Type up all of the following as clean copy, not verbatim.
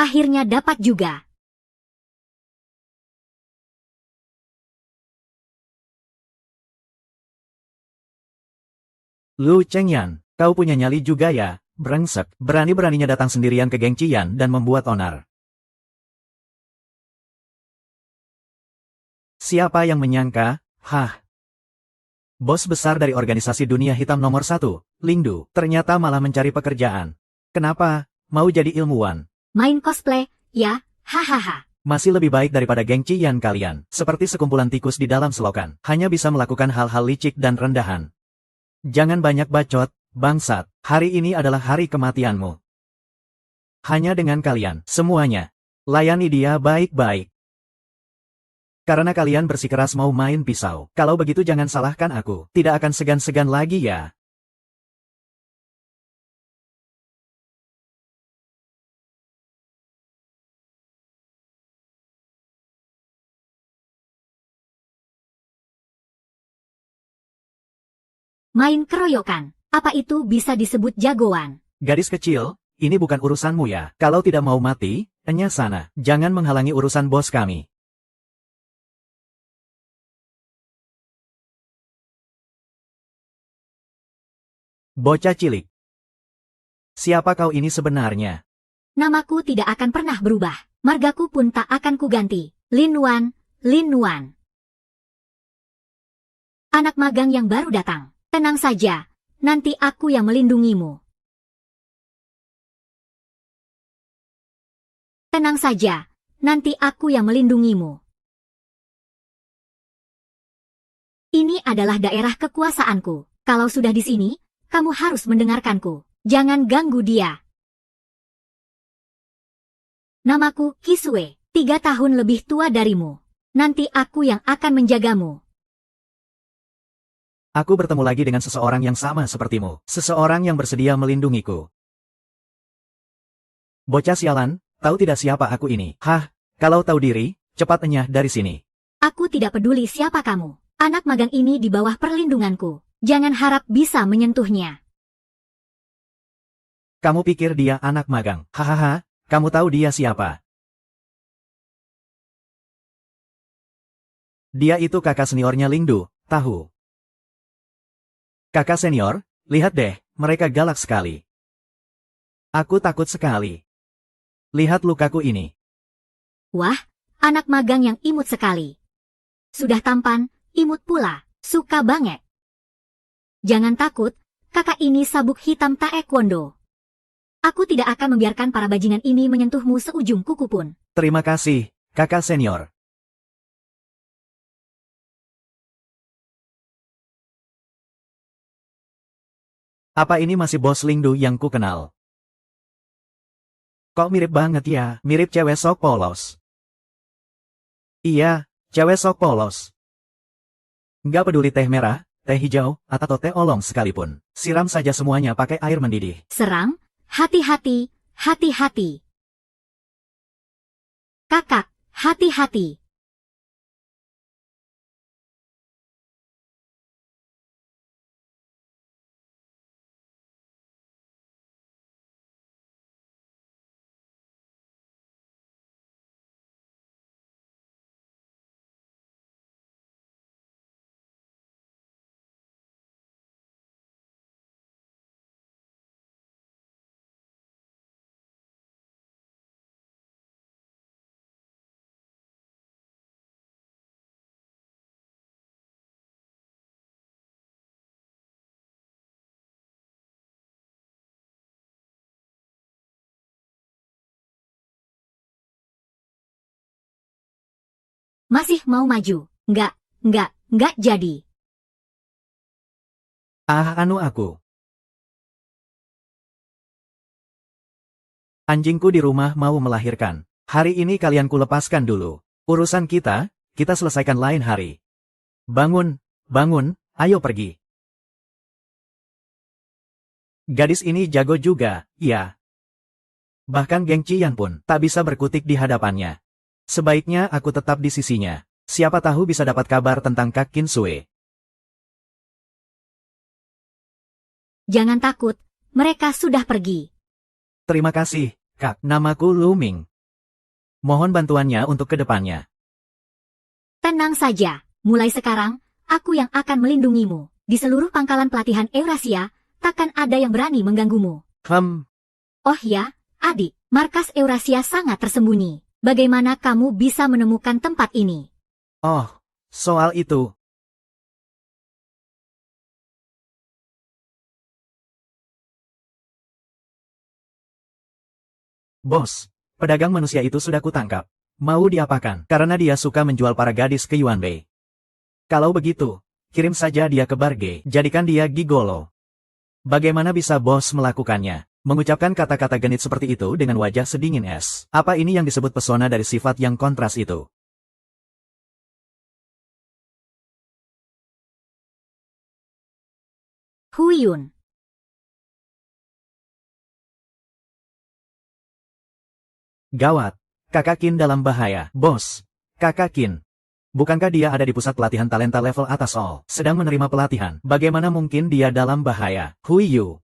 akhirnya dapat juga. Lu Chengyan, kau punya nyali juga ya, brengsek, berani-beraninya datang sendirian ke geng Qian dan membuat onar. Siapa yang menyangka, hah? Bos besar dari organisasi dunia hitam nomor 1, Lingdu, ternyata malah mencari pekerjaan. Kenapa? Mau jadi ilmuwan? Main cosplay, ya, hahaha. Masih lebih baik daripada geng Qian kalian, seperti sekumpulan tikus di dalam selokan, hanya bisa melakukan hal-hal licik dan rendahan. Jangan banyak bacot, bangsat, hari ini adalah hari kematianmu. Hanya dengan kalian, semuanya. Layani dia baik-baik. Karena kalian bersikeras mau main pisau. Kalau begitu jangan salahkan aku, tidak akan segan-segan lagi ya. Main keroyokan. Apa itu bisa disebut jagoan? Gadis kecil, ini bukan urusanmu ya. Kalau tidak mau mati, enya sana. Jangan menghalangi urusan bos kami. Bocah cilik. Siapa kau ini sebenarnya? Namaku tidak akan pernah berubah. Margaku pun tak akan kuganti. Lin Wan, Lin Wan. Anak magang yang baru datang. Tenang saja, nanti aku yang melindungimu. Tenang saja, nanti aku yang melindungimu. Ini adalah daerah kekuasaanku. Kalau sudah di sini, kamu harus mendengarkanku. Jangan ganggu dia. Namaku Kisue, 3 tahun lebih tua darimu. Nanti aku yang akan menjagamu. Aku bertemu lagi dengan seseorang yang sama sepertimu. Seseorang yang bersedia melindungiku. Bocah sialan, tahu tidak siapa aku ini? Hah, kalau tahu diri, cepat enyah dari sini. Aku tidak peduli siapa kamu. Anak magang ini di bawah perlindunganku. Jangan harap bisa menyentuhnya. Kamu pikir dia anak magang? Hahaha, kamu tahu dia siapa? Dia itu kakak seniornya Lingdu, tahu? Kakak senior, lihat deh, mereka galak sekali. Aku takut sekali. Lihat lukaku ini. Wah, anak magang yang imut sekali. Sudah tampan, imut pula, suka banget. Jangan takut, kakak ini sabuk hitam taekwondo. Aku tidak akan membiarkan para bajingan ini menyentuhmu seujung kuku pun. Terima kasih, kakak senior. Apa ini masih bos Lingdu yang ku kenal? Kok mirip banget ya, mirip cewek sok polos. Iya, cewek sok polos. Nggak peduli teh merah, teh hijau, atau teh olong sekalipun. Siram saja semuanya pakai air mendidih. Serang, hati-hati, hati-hati. Kakak, hati-hati. Masih mau maju? Enggak jadi. Anu aku. Anjingku di rumah mau melahirkan. Hari ini kalian kulepaskan dulu. Urusan kita selesaikan lain hari. Bangun, bangun, ayo pergi. Gadis ini jago juga, ya. Bahkan geng Qian pun tak bisa berkutik di hadapannya. Sebaiknya aku tetap di sisinya. Siapa tahu bisa dapat kabar tentang Kak Kinsue. Jangan takut, mereka sudah pergi. Terima kasih, Kak. Namaku Lu Ming. Mohon bantuannya untuk ke depannya. Tenang saja, mulai sekarang, aku yang akan melindungimu. Di seluruh pangkalan pelatihan Eurasia, takkan ada yang berani mengganggumu. Oh ya, adik, markas Eurasia sangat tersembunyi. Bagaimana kamu bisa menemukan tempat ini? Oh, soal itu. Bos, pedagang manusia itu sudah kutangkap. Mau diapakan? Karena dia suka menjual para gadis ke Yuanbei. Kalau begitu, kirim saja dia ke Barge, jadikan dia gigolo. Bagaimana bisa bos melakukannya? Mengucapkan kata-kata genit seperti itu dengan wajah sedingin es. Apa ini yang disebut pesona dari sifat yang kontras itu? Huyun. Gawat, Kakak Qin dalam bahaya. Bos, Kakak Qin. Bukankah dia ada di pusat pelatihan talenta level atas all, sedang menerima pelatihan? Bagaimana mungkin dia dalam bahaya? Huiyu.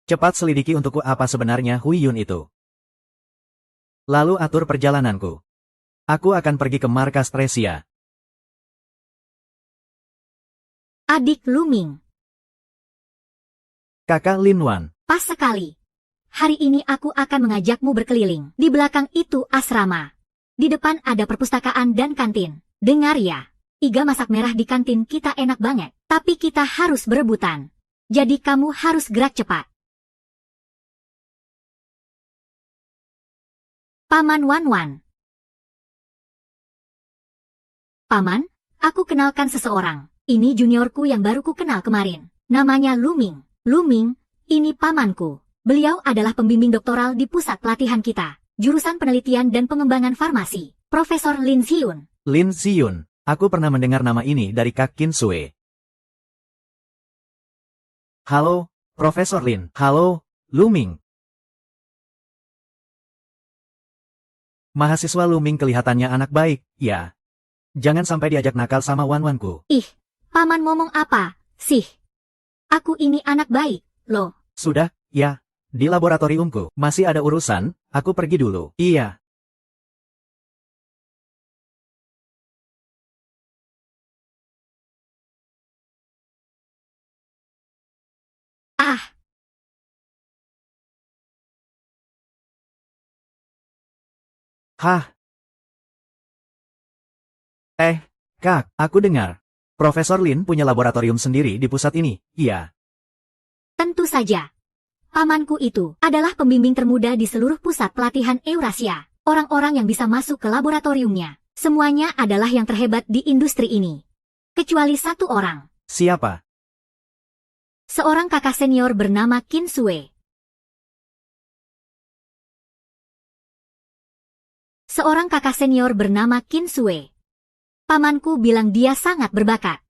Cepat selidiki untukku apa sebenarnya Huiyun itu. Lalu atur perjalananku. Aku akan pergi ke markas Tresia. Adik Luming. Kakak Linwan. Pas sekali. Hari ini aku akan mengajakmu berkeliling. Di belakang itu asrama. Di depan ada perpustakaan dan kantin. Dengar ya, iga masak merah di kantin kita enak banget. Tapi kita harus berebutan. Jadi kamu harus gerak cepat. Paman Wanwan. Paman, aku kenalkan seseorang. Ini juniorku yang baru ku kenal kemarin. Namanya Luming. Luming, ini pamanku. Beliau adalah pembimbing doktoral di pusat pelatihan kita. Jurusan penelitian dan pengembangan farmasi. Profesor Lin Ziyun. Lin Ziyun. Aku pernah mendengar nama ini dari Kak Qin Sue. Halo, Profesor Lin. Halo, Luming. Mahasiswa Luming kelihatannya anak baik, ya. Jangan sampai diajak nakal sama Wanwanku. Ih, paman ngomong apa, sih? Aku ini anak baik, loh. Sudah, ya. Di laboratoriumku, masih ada urusan, aku pergi dulu. Iya. Ah, Hah? Kak, aku dengar. Profesor Lin punya laboratorium sendiri di pusat ini, iya. tentu saja. Pamanku itu adalah pembimbing termuda di seluruh pusat pelatihan Eurasia. Orang-orang yang bisa masuk ke laboratoriumnya, semuanya adalah yang terhebat di industri ini. Kecuali satu orang. Siapa? Seorang kakak senior bernama Qin Sue. Seorang kakak senior bernama Qin Sue. Pamanku bilang dia sangat berbakat.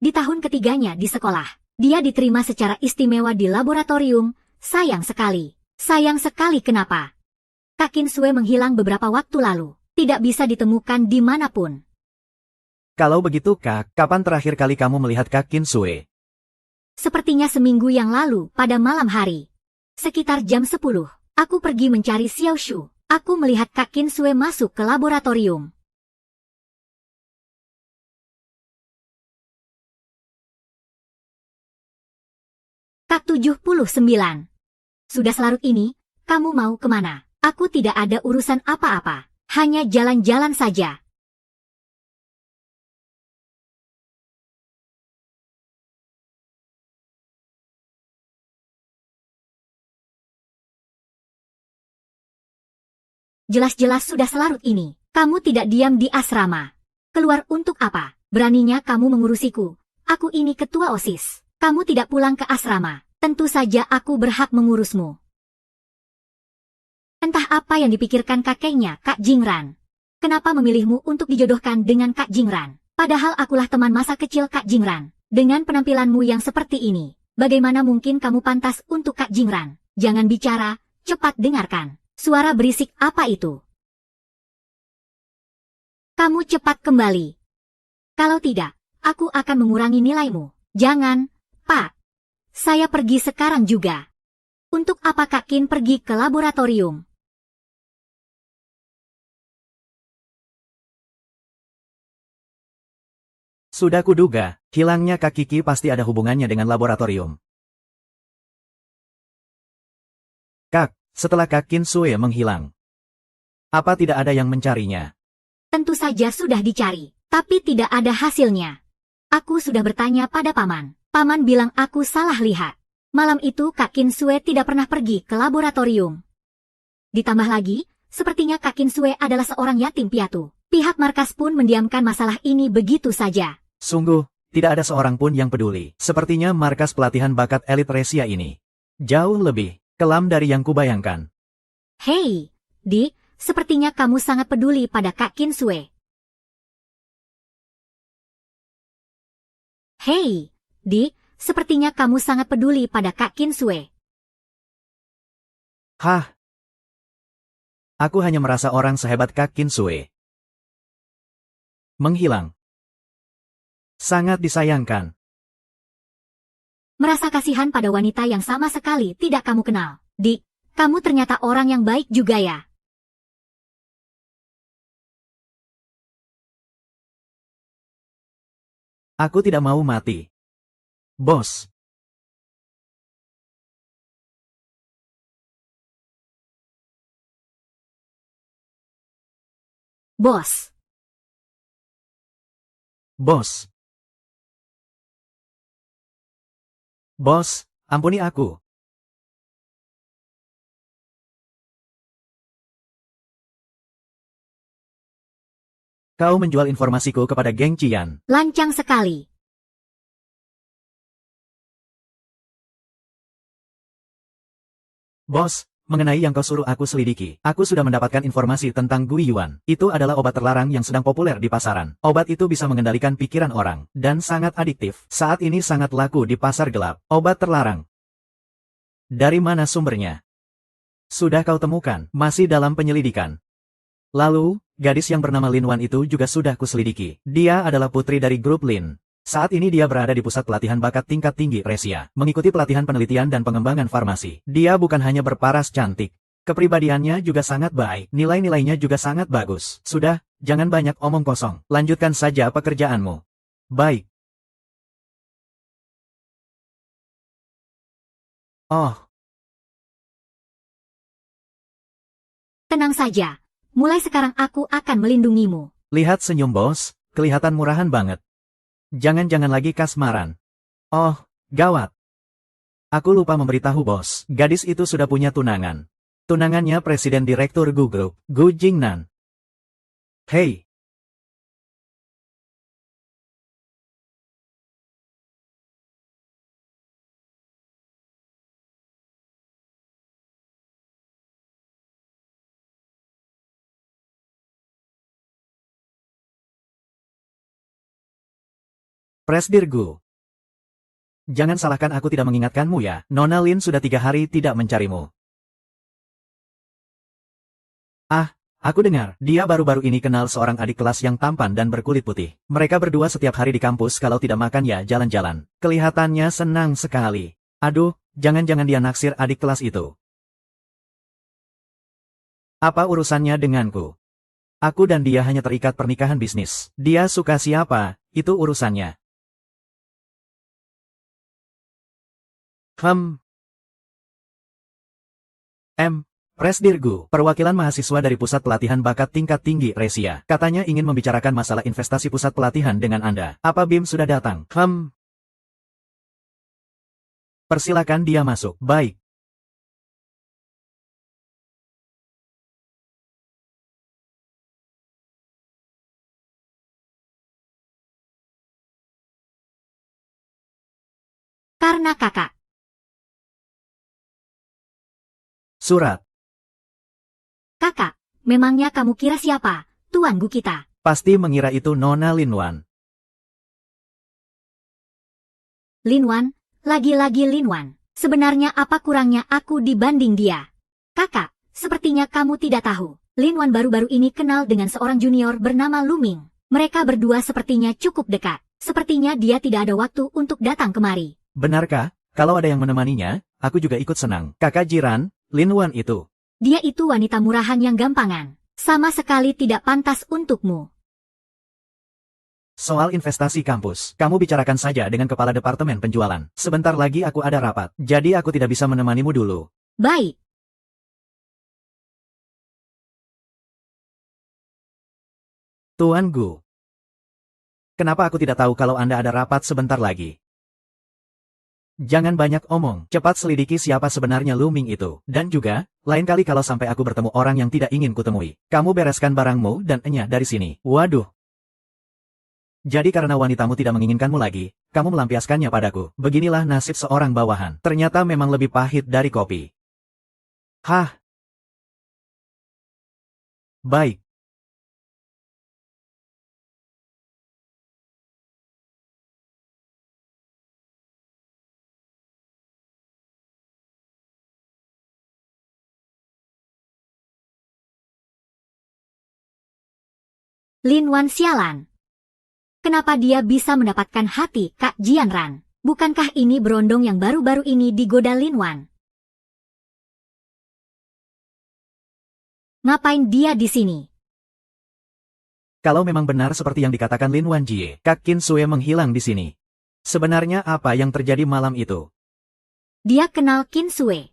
Di tahun ketiganya di sekolah, dia diterima secara istimewa di laboratorium. Sayang sekali kenapa? Kak Qin Sue menghilang beberapa waktu lalu. Tidak bisa ditemukan dimanapun. Kalau begitu Kak, kapan terakhir kali kamu melihat Kak Qin Sue? Sepertinya seminggu yang lalu, pada malam hari. Sekitar jam 10, aku pergi mencari Xiao Shu. Aku melihat Kak Qin Sue masuk ke laboratorium. Kak 79. Sudah selarut ini, kamu mau kemana? Aku tidak ada urusan apa-apa. Hanya jalan-jalan saja. Jelas-jelas sudah selarut ini. Kamu tidak diam di asrama. Keluar untuk apa? Beraninya kamu mengurusiku. Aku ini ketua OSIS. Kamu tidak pulang ke asrama. Tentu saja aku berhak mengurusmu. Entah apa yang dipikirkan kakeknya, Kak Jingran. Kenapa memilihmu untuk dijodohkan dengan Kak Jingran? Padahal akulah teman masa kecil Kak Jingran. Dengan penampilanmu yang seperti ini, bagaimana mungkin kamu pantas untuk Kak Jingran? Jangan bicara, cepat dengarkan. Suara berisik apa itu? Kamu cepat kembali. Kalau tidak, aku akan mengurangi nilaimu. Jangan, Pak. Saya pergi sekarang juga. Untuk apa Kak Qin pergi ke laboratorium? Sudah kuduga, hilangnya Kak Kiki pasti ada hubungannya dengan laboratorium. Kak, setelah Kak Qin Sue menghilang, apa tidak ada yang mencarinya? Tentu saja sudah dicari, tapi tidak ada hasilnya. Aku sudah bertanya pada Paman. Paman bilang aku salah lihat. Malam itu Kak Qin Sue tidak pernah pergi ke laboratorium. Ditambah lagi, sepertinya Kak Qin Sue adalah seorang yatim piatu. Pihak markas pun mendiamkan masalah ini begitu saja. Sungguh, tidak ada seorang pun yang peduli. Sepertinya markas pelatihan bakat elit Resia ini jauh lebih kelam dari yang kubayangkan. Hei, Di, sepertinya kamu sangat peduli pada Kak Qin Sue. Hei, Di, sepertinya kamu sangat peduli pada Kak Qin Sue. Hah? Aku hanya merasa orang sehebat Kak Qin Sue menghilang. Sangat disayangkan. Merasa kasihan pada wanita yang sama sekali tidak kamu kenal. Di, kamu ternyata orang yang baik juga ya. Aku tidak mau mati. Bos. Bos. Bos. Bos, ampuni aku. Kau menjual informasiku kepada geng Cian. Lancang sekali. Bos, mengenai yang kau suruh aku selidiki, aku sudah mendapatkan informasi tentang Gui Yuan. Itu adalah obat terlarang yang sedang populer di pasaran. Obat itu bisa mengendalikan pikiran orang, dan sangat adiktif. Saat ini sangat laku di pasar gelap. Obat terlarang. Dari mana sumbernya? Sudah kau temukan, masih dalam penyelidikan. Lalu, gadis yang bernama Lin Wan itu juga sudah kuselidiki. Dia adalah putri dari grup Lin. Saat ini dia berada di pusat pelatihan bakat tingkat tinggi Resia, mengikuti pelatihan penelitian dan pengembangan farmasi. Dia bukan hanya berparas cantik, kepribadiannya juga sangat baik, nilai-nilainya juga sangat bagus. Sudah, jangan banyak omong kosong, lanjutkan saja pekerjaanmu. Baik. Oh, Tenang saja. Mulai sekarang aku akan melindungimu. lihat senyum bos, kelihatan murahan banget. Jangan-jangan lagi kasmaran. Oh, gawat. Aku lupa memberitahu bos, gadis itu sudah punya tunangan. Tunangannya Presiden Direktur Gu Group, Gu Jingnan. Hei. Presdir Gu. Jangan salahkan aku tidak mengingatkanmu ya, Nona Lin sudah 3 hari tidak mencarimu. Ah, aku dengar, dia baru-baru ini kenal seorang adik kelas yang tampan dan berkulit putih. Mereka berdua setiap hari di kampus kalau tidak makan ya jalan-jalan. Kelihatannya senang sekali. Aduh, jangan-jangan dia naksir adik kelas itu. Apa urusannya denganku? Aku dan dia hanya terikat pernikahan bisnis. Dia suka siapa, itu urusannya. Presdirgu, perwakilan mahasiswa dari Pusat Pelatihan Bakat Tingkat Tinggi Resia, katanya ingin membicarakan masalah investasi pusat pelatihan dengan Anda. Apa Bim sudah datang? Persilakan dia masuk. Baik. Karena kakak. Surat. Kakak, memangnya kamu kira siapa, Tuan Gu kita? Pasti mengira itu Nona Linwan. Linwan, lagi-lagi Linwan. Sebenarnya apa kurangnya aku dibanding dia? Kakak, sepertinya kamu tidak tahu. Linwan baru-baru ini kenal dengan seorang junior bernama Luming. Mereka berdua sepertinya cukup dekat. Sepertinya dia tidak ada waktu untuk datang kemari. Benarkah? Kalau ada yang menemaninya, aku juga ikut senang. Kakak Jiran, Lin Wan itu. Dia itu wanita murahan yang gampangan. Sama sekali tidak pantas untukmu. Soal investasi kampus, kamu bicarakan saja dengan kepala departemen penjualan. Sebentar lagi aku ada rapat, jadi aku tidak bisa menemanimu dulu. Baik. Tuan Gu. Kenapa aku tidak tahu kalau Anda ada rapat sebentar lagi? Jangan banyak omong, cepat selidiki siapa sebenarnya Lu Ming itu. Dan juga, lain kali kalau sampai aku bertemu orang yang tidak ingin kutemui, kamu bereskan barangmu dan Enya dari sini. Waduh. Jadi karena wanitamu tidak menginginkanmu lagi, kamu melampiaskannya padaku. Beginilah nasib seorang bawahan. Ternyata memang lebih pahit dari kopi. Hah? Baik. Lin Wan sialan. Kenapa dia bisa mendapatkan hati Kak Jianran? Bukankah ini berondong yang baru-baru ini digoda Lin Wan? Ngapain dia di sini? Kalau memang benar seperti yang dikatakan Lin Wan Jie, Kak Qin Sue menghilang di sini. Sebenarnya apa yang terjadi malam itu? Dia kenal Qin Sue.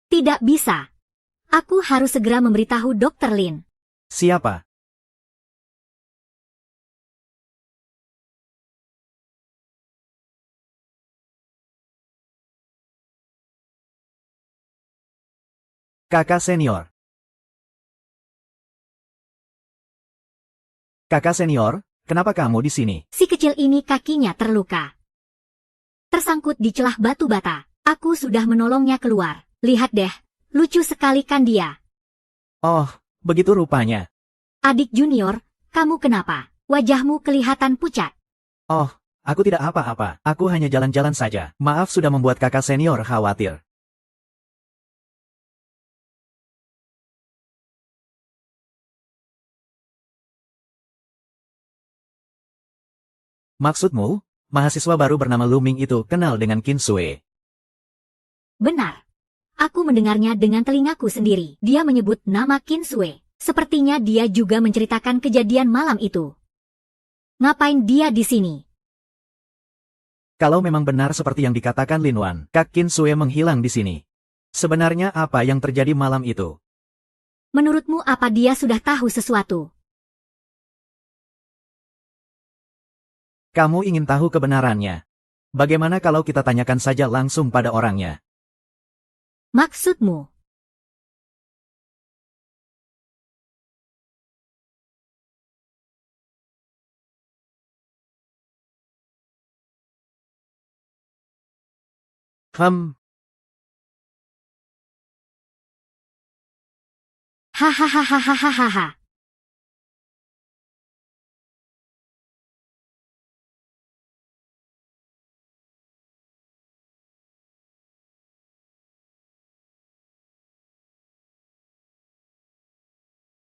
Tidak bisa. Aku harus segera memberitahu Dr. Lin. Siapa? Kakak senior. Kakak senior, kenapa kamu di sini? Si kecil ini kakinya terluka. Tersangkut di celah batu bata. Aku sudah menolongnya keluar. Lihat deh, lucu sekali kan dia. Oh, begitu rupanya. Adik junior, kamu kenapa? Wajahmu kelihatan pucat. Oh, aku tidak apa-apa. Aku hanya jalan-jalan saja. Maaf sudah membuat kakak senior khawatir. Maksudmu, mahasiswa baru bernama Lu Ming itu kenal dengan Qin Sue? Benar. Aku mendengarnya dengan telingaku sendiri. Dia menyebut nama Qin Sue. Sepertinya dia juga menceritakan kejadian malam itu. Ngapain dia di sini? Kalau memang benar seperti yang dikatakan Lin Wan, Kak Qin Sue menghilang di sini. Sebenarnya apa yang terjadi malam itu? Menurutmu apa dia sudah tahu sesuatu? Kamu ingin tahu kebenarannya? Bagaimana kalau kita tanyakan saja langsung pada orangnya? Maksudmu? Hahaha.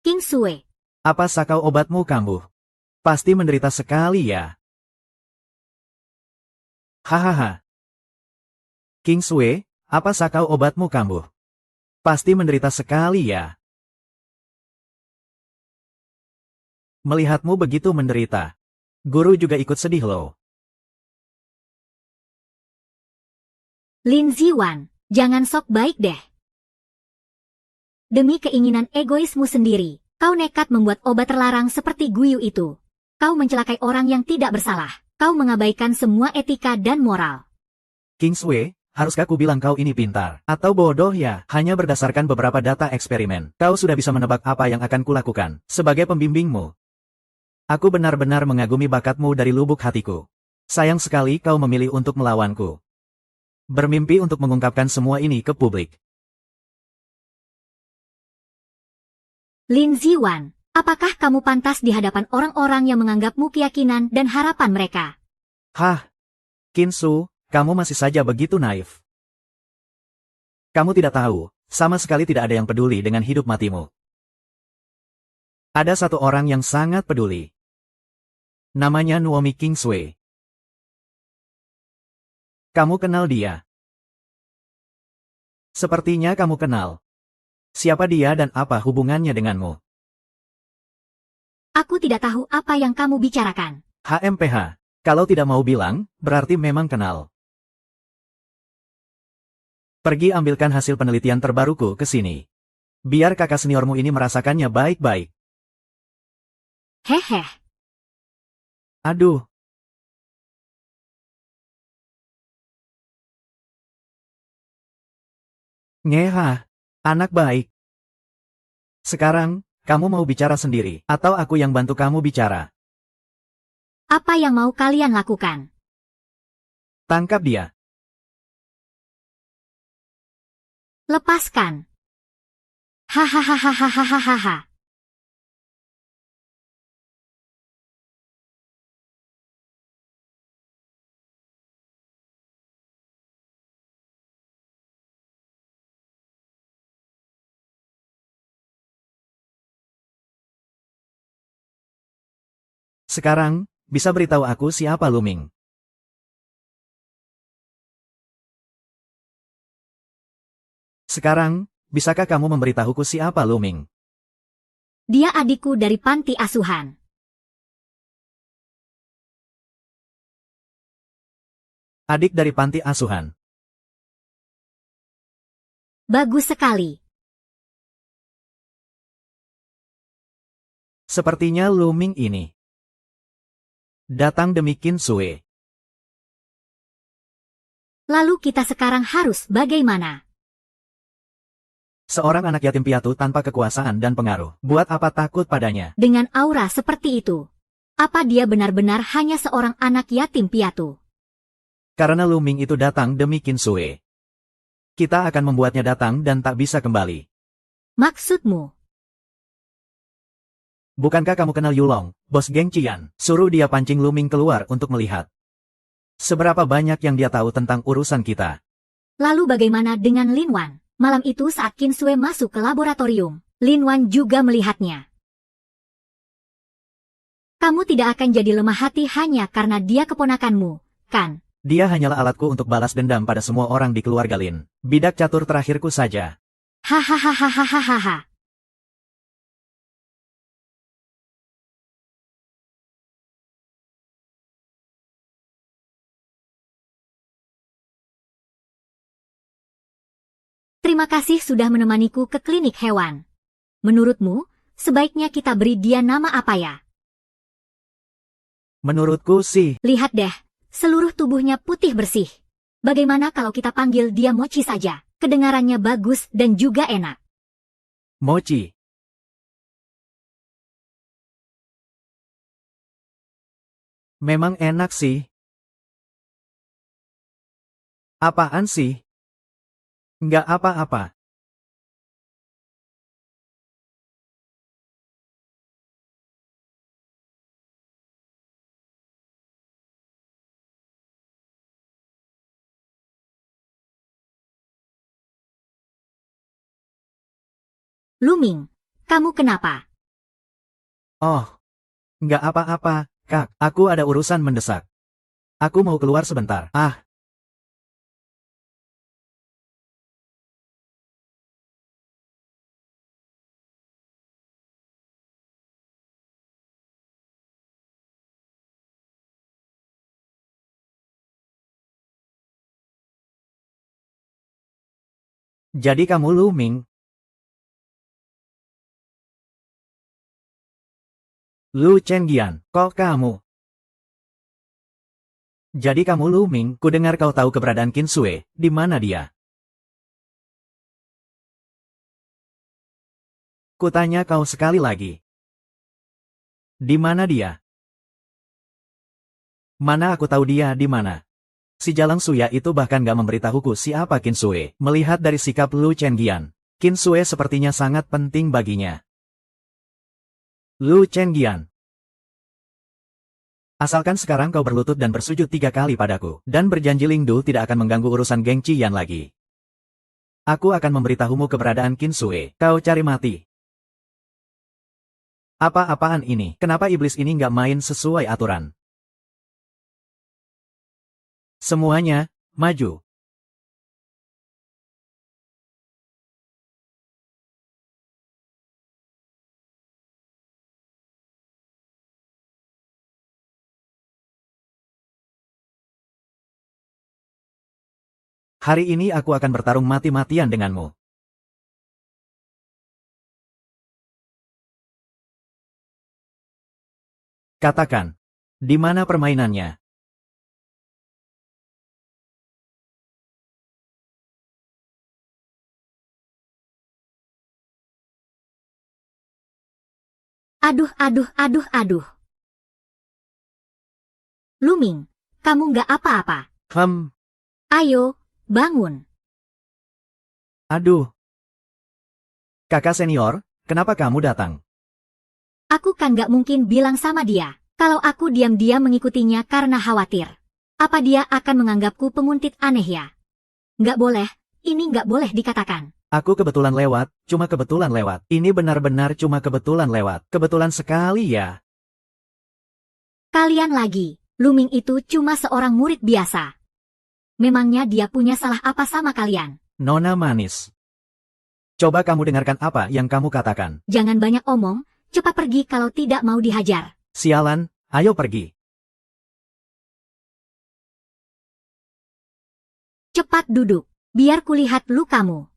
Qin Sue. Apa sakau obatmu kambuh? Pasti menderita sekali ya. Hahaha. King Sue, apa sakau obatmu kambuh? Pasti menderita sekali ya. Melihatmu begitu menderita. Guru juga ikut sedih loh. Lin Ziwan, jangan sok baik deh. Demi keinginan egoismu sendiri, kau nekat membuat obat terlarang seperti Guyu itu. Kau mencelakai orang yang tidak bersalah. Kau mengabaikan semua etika dan moral. King Sue, haruskah ku bilang kau ini pintar? Atau bodoh ya? Hanya berdasarkan beberapa data eksperimen, kau sudah bisa menebak apa yang akan kulakukan. Sebagai pembimbingmu, aku benar-benar mengagumi bakatmu dari lubuk hatiku. Sayang sekali kau memilih untuk melawanku. Bermimpi untuk mengungkapkan semua ini ke publik. Lin Ziwan, apakah kamu pantas di hadapan orang-orang yang menganggapmu keyakinan dan harapan mereka? Hah? Kinsu, kamu masih saja begitu naif. Kamu tidak tahu, sama sekali tidak ada yang peduli dengan hidup matimu. Ada satu orang yang sangat peduli. Namanya Nuomi Kingsway. Kamu kenal dia? Sepertinya kamu kenal. Siapa dia dan apa hubungannya denganmu? Aku tidak tahu apa yang kamu bicarakan. HMPH. Kalau tidak mau bilang, berarti memang kenal. Pergi ambilkan hasil penelitian terbaruku ke sini. Biar kakak seniormu ini merasakannya baik-baik. Hehe. Aduh. Ngeha. Anak baik. Sekarang, kamu mau bicara sendiri, atau aku yang bantu kamu bicara? Apa yang mau kalian lakukan? Tangkap dia. Lepaskan. Hahaha. Sekarang, bisa beritahu aku siapa Luming? Sekarang, bisakah kamu memberitahuku siapa Luming? Dia adikku dari panti asuhan. Adik dari panti asuhan. Bagus sekali. Sepertinya Luming ini datang demi Qin Sue. Lalu kita sekarang harus bagaimana? Seorang anak yatim piatu tanpa kekuasaan dan pengaruh. Buat apa takut padanya? Dengan aura seperti itu. Apa dia benar-benar hanya seorang anak yatim piatu? Karena Luming itu datang demi Qin Sue. Kita akan membuatnya datang dan tak bisa kembali. Maksudmu? Bukankah kamu kenal Yulong, bos geng Qian? Suruh dia pancing Luming keluar untuk melihat seberapa banyak yang dia tahu tentang urusan kita. Lalu bagaimana dengan Lin Wan? Malam itu saat Qin Sue masuk ke laboratorium, Lin Wan juga melihatnya. Kamu tidak akan jadi lemah hati hanya karena dia keponakanmu, kan? Dia hanyalah alatku untuk balas dendam pada semua orang di keluarga Lin. Bidak catur terakhirku saja. Hahaha. Terima kasih sudah menemaniku ke klinik hewan. Menurutmu, sebaiknya kita beri dia nama apa ya? Menurutku sih, Lihat deh, seluruh tubuhnya putih bersih. Bagaimana kalau kita panggil dia Mochi saja? Kedengarannya bagus dan juga enak. Mochi. Memang enak sih. Apaan sih? Nggak apa-apa. Luming, kamu kenapa? Oh, nggak apa-apa, Kak. Aku ada urusan mendesak. Aku mau keluar sebentar. Ah, jadi kamu Luming? Lu Chenggian, kok kamu? Jadi kamu Luming, ku dengar kau tahu keberadaan Qin Sue, di mana dia? Kutanya kau sekali lagi. Di mana dia? Mana aku tahu dia di mana? Si Jalang Suya itu bahkan gak memberitahuku siapa Qin Sue. Melihat dari sikap Lu Chenggian, Qin Sue sepertinya sangat penting baginya. Lu Chenggian. Asalkan sekarang kau berlutut dan bersujud 3 kali padaku, dan berjanji Lingdu tidak akan mengganggu urusan geng Qian lagi. Aku akan memberitahumu keberadaan Qin Sue. Kau cari mati. Apa-apaan ini? Kenapa iblis ini nggak main sesuai aturan? Semuanya, Maju. Hari ini aku akan bertarung mati-matian denganmu. Katakan, di mana permainannya? Aduh, aduh, aduh, aduh. Luming, kamu nggak apa-apa. Ayo, bangun. Aduh. Kakak senior, kenapa kamu datang? Aku kan nggak mungkin bilang sama dia, kalau aku diam-diam mengikutinya karena khawatir. Apa dia akan menganggapku penguntit aneh ya? Nggak boleh, ini nggak boleh dikatakan. Aku kebetulan lewat, cuma kebetulan lewat. Ini benar-benar cuma kebetulan lewat. Kebetulan sekali ya. Kalian lagi, Luming itu cuma seorang murid biasa. Memangnya dia punya salah apa sama kalian? Nona manis. Coba kamu dengarkan apa yang kamu katakan. Jangan banyak omong, cepat pergi kalau tidak mau dihajar. Sialan, ayo pergi. Cepat duduk, biar kulihat lukamu.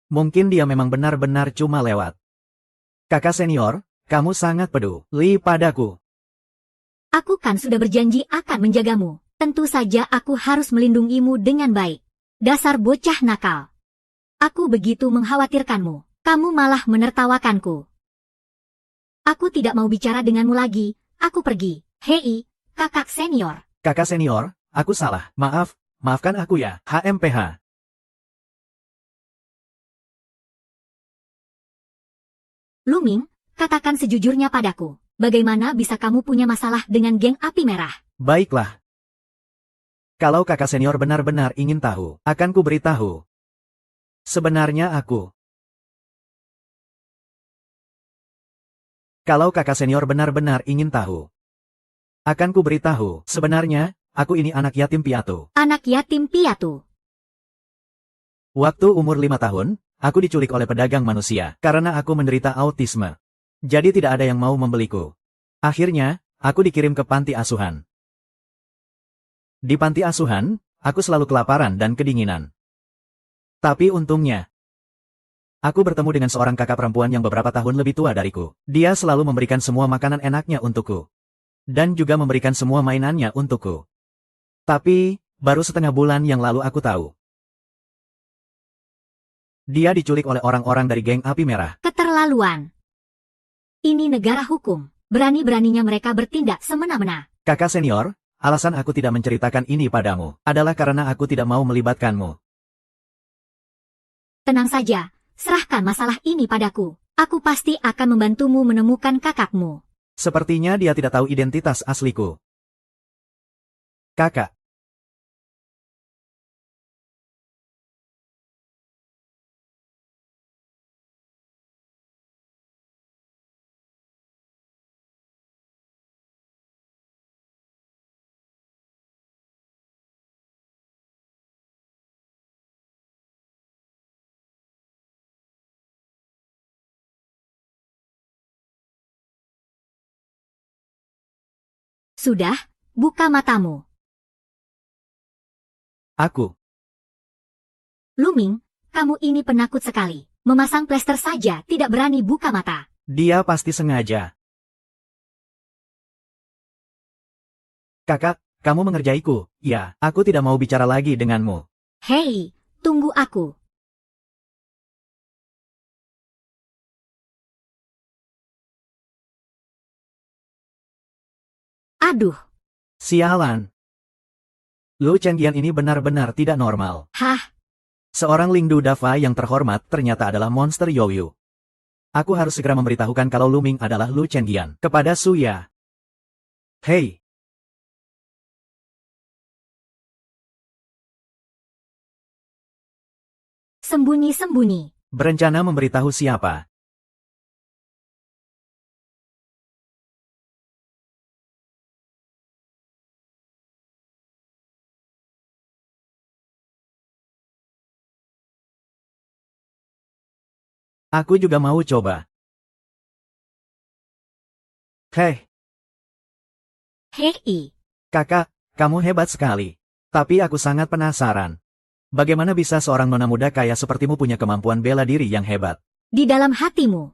Mungkin dia memang benar-benar cuma lewat. Kakak senior, kamu sangat peduli padaku. Aku kan sudah berjanji akan menjagamu. Tentu saja aku harus melindungimu dengan baik. Dasar bocah nakal. Aku begitu mengkhawatirkanmu. Kamu malah menertawakanku. Aku tidak mau bicara denganmu lagi. Aku pergi. Hei, kakak senior. Kakak senior, aku salah. Maafkan aku ya, HMPH. Luming, katakan sejujurnya padaku. Bagaimana bisa kamu punya masalah dengan geng api merah? Baiklah. Kalau kakak senior benar-benar ingin tahu, akan ku beritahu. Sebenarnya aku. Kalau kakak senior benar-benar ingin tahu, akan ku beritahu. Sebenarnya, aku ini anak yatim piatu. Anak yatim piatu. Waktu umur 5 tahun, aku diculik oleh pedagang manusia, karena aku menderita autisme. Jadi tidak ada yang mau membeliku. Akhirnya, aku dikirim ke panti asuhan. Di panti asuhan, aku selalu kelaparan dan kedinginan. Tapi untungnya, aku bertemu dengan seorang kakak perempuan yang beberapa tahun lebih tua dariku. Dia selalu memberikan semua makanan enaknya untukku. Dan juga memberikan semua mainannya untukku. Tapi, baru setengah bulan yang lalu aku tahu. Dia diculik oleh orang-orang dari geng api merah. Keterlaluan. Ini negara hukum. Berani-beraninya mereka bertindak semena-mena. Kakak senior, alasan aku tidak menceritakan ini padamu adalah karena aku tidak mau melibatkanmu. Tenang saja, serahkan masalah ini padaku. Aku pasti akan membantumu menemukan kakakmu. Sepertinya dia tidak tahu identitas asliku. Kakak. Sudah, buka matamu. Aku. Luming, kamu ini penakut sekali. Memasang plester saja tidak berani buka mata. Dia pasti sengaja. Kakak, kamu mengerjaiku. Ya, aku tidak mau bicara lagi denganmu. Hei, tunggu aku. Aduh. Sialan. Lu Chengqian ini benar-benar tidak normal. Hah? Seorang Lingdu Dava yang terhormat ternyata adalah monster Youyu. Aku harus segera memberitahukan kalau Luming adalah Lu Chengqian kepada Suya. Hei. Sembunyi-sembunyi. Berencana memberitahu siapa? Aku juga mau coba. Hei, Hei, kakak, kamu hebat sekali. Tapi aku sangat penasaran. Bagaimana bisa seorang nona muda kaya sepertimu punya kemampuan bela diri yang hebat? di dalam hatimu.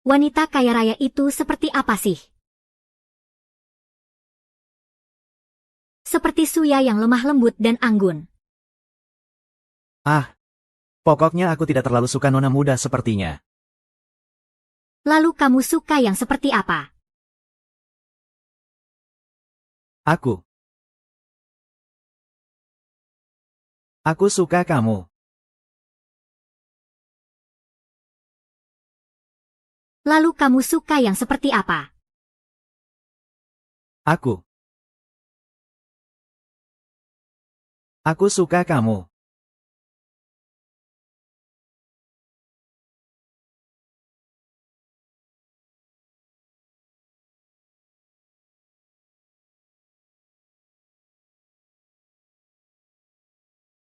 Wanita kaya raya itu seperti apa sih? Seperti Suya yang lemah lembut dan anggun. Ah, pokoknya aku tidak terlalu suka nona muda sepertinya. Lalu kamu suka yang seperti apa? Aku suka kamu. Lalu kamu suka yang seperti apa? Aku suka kamu.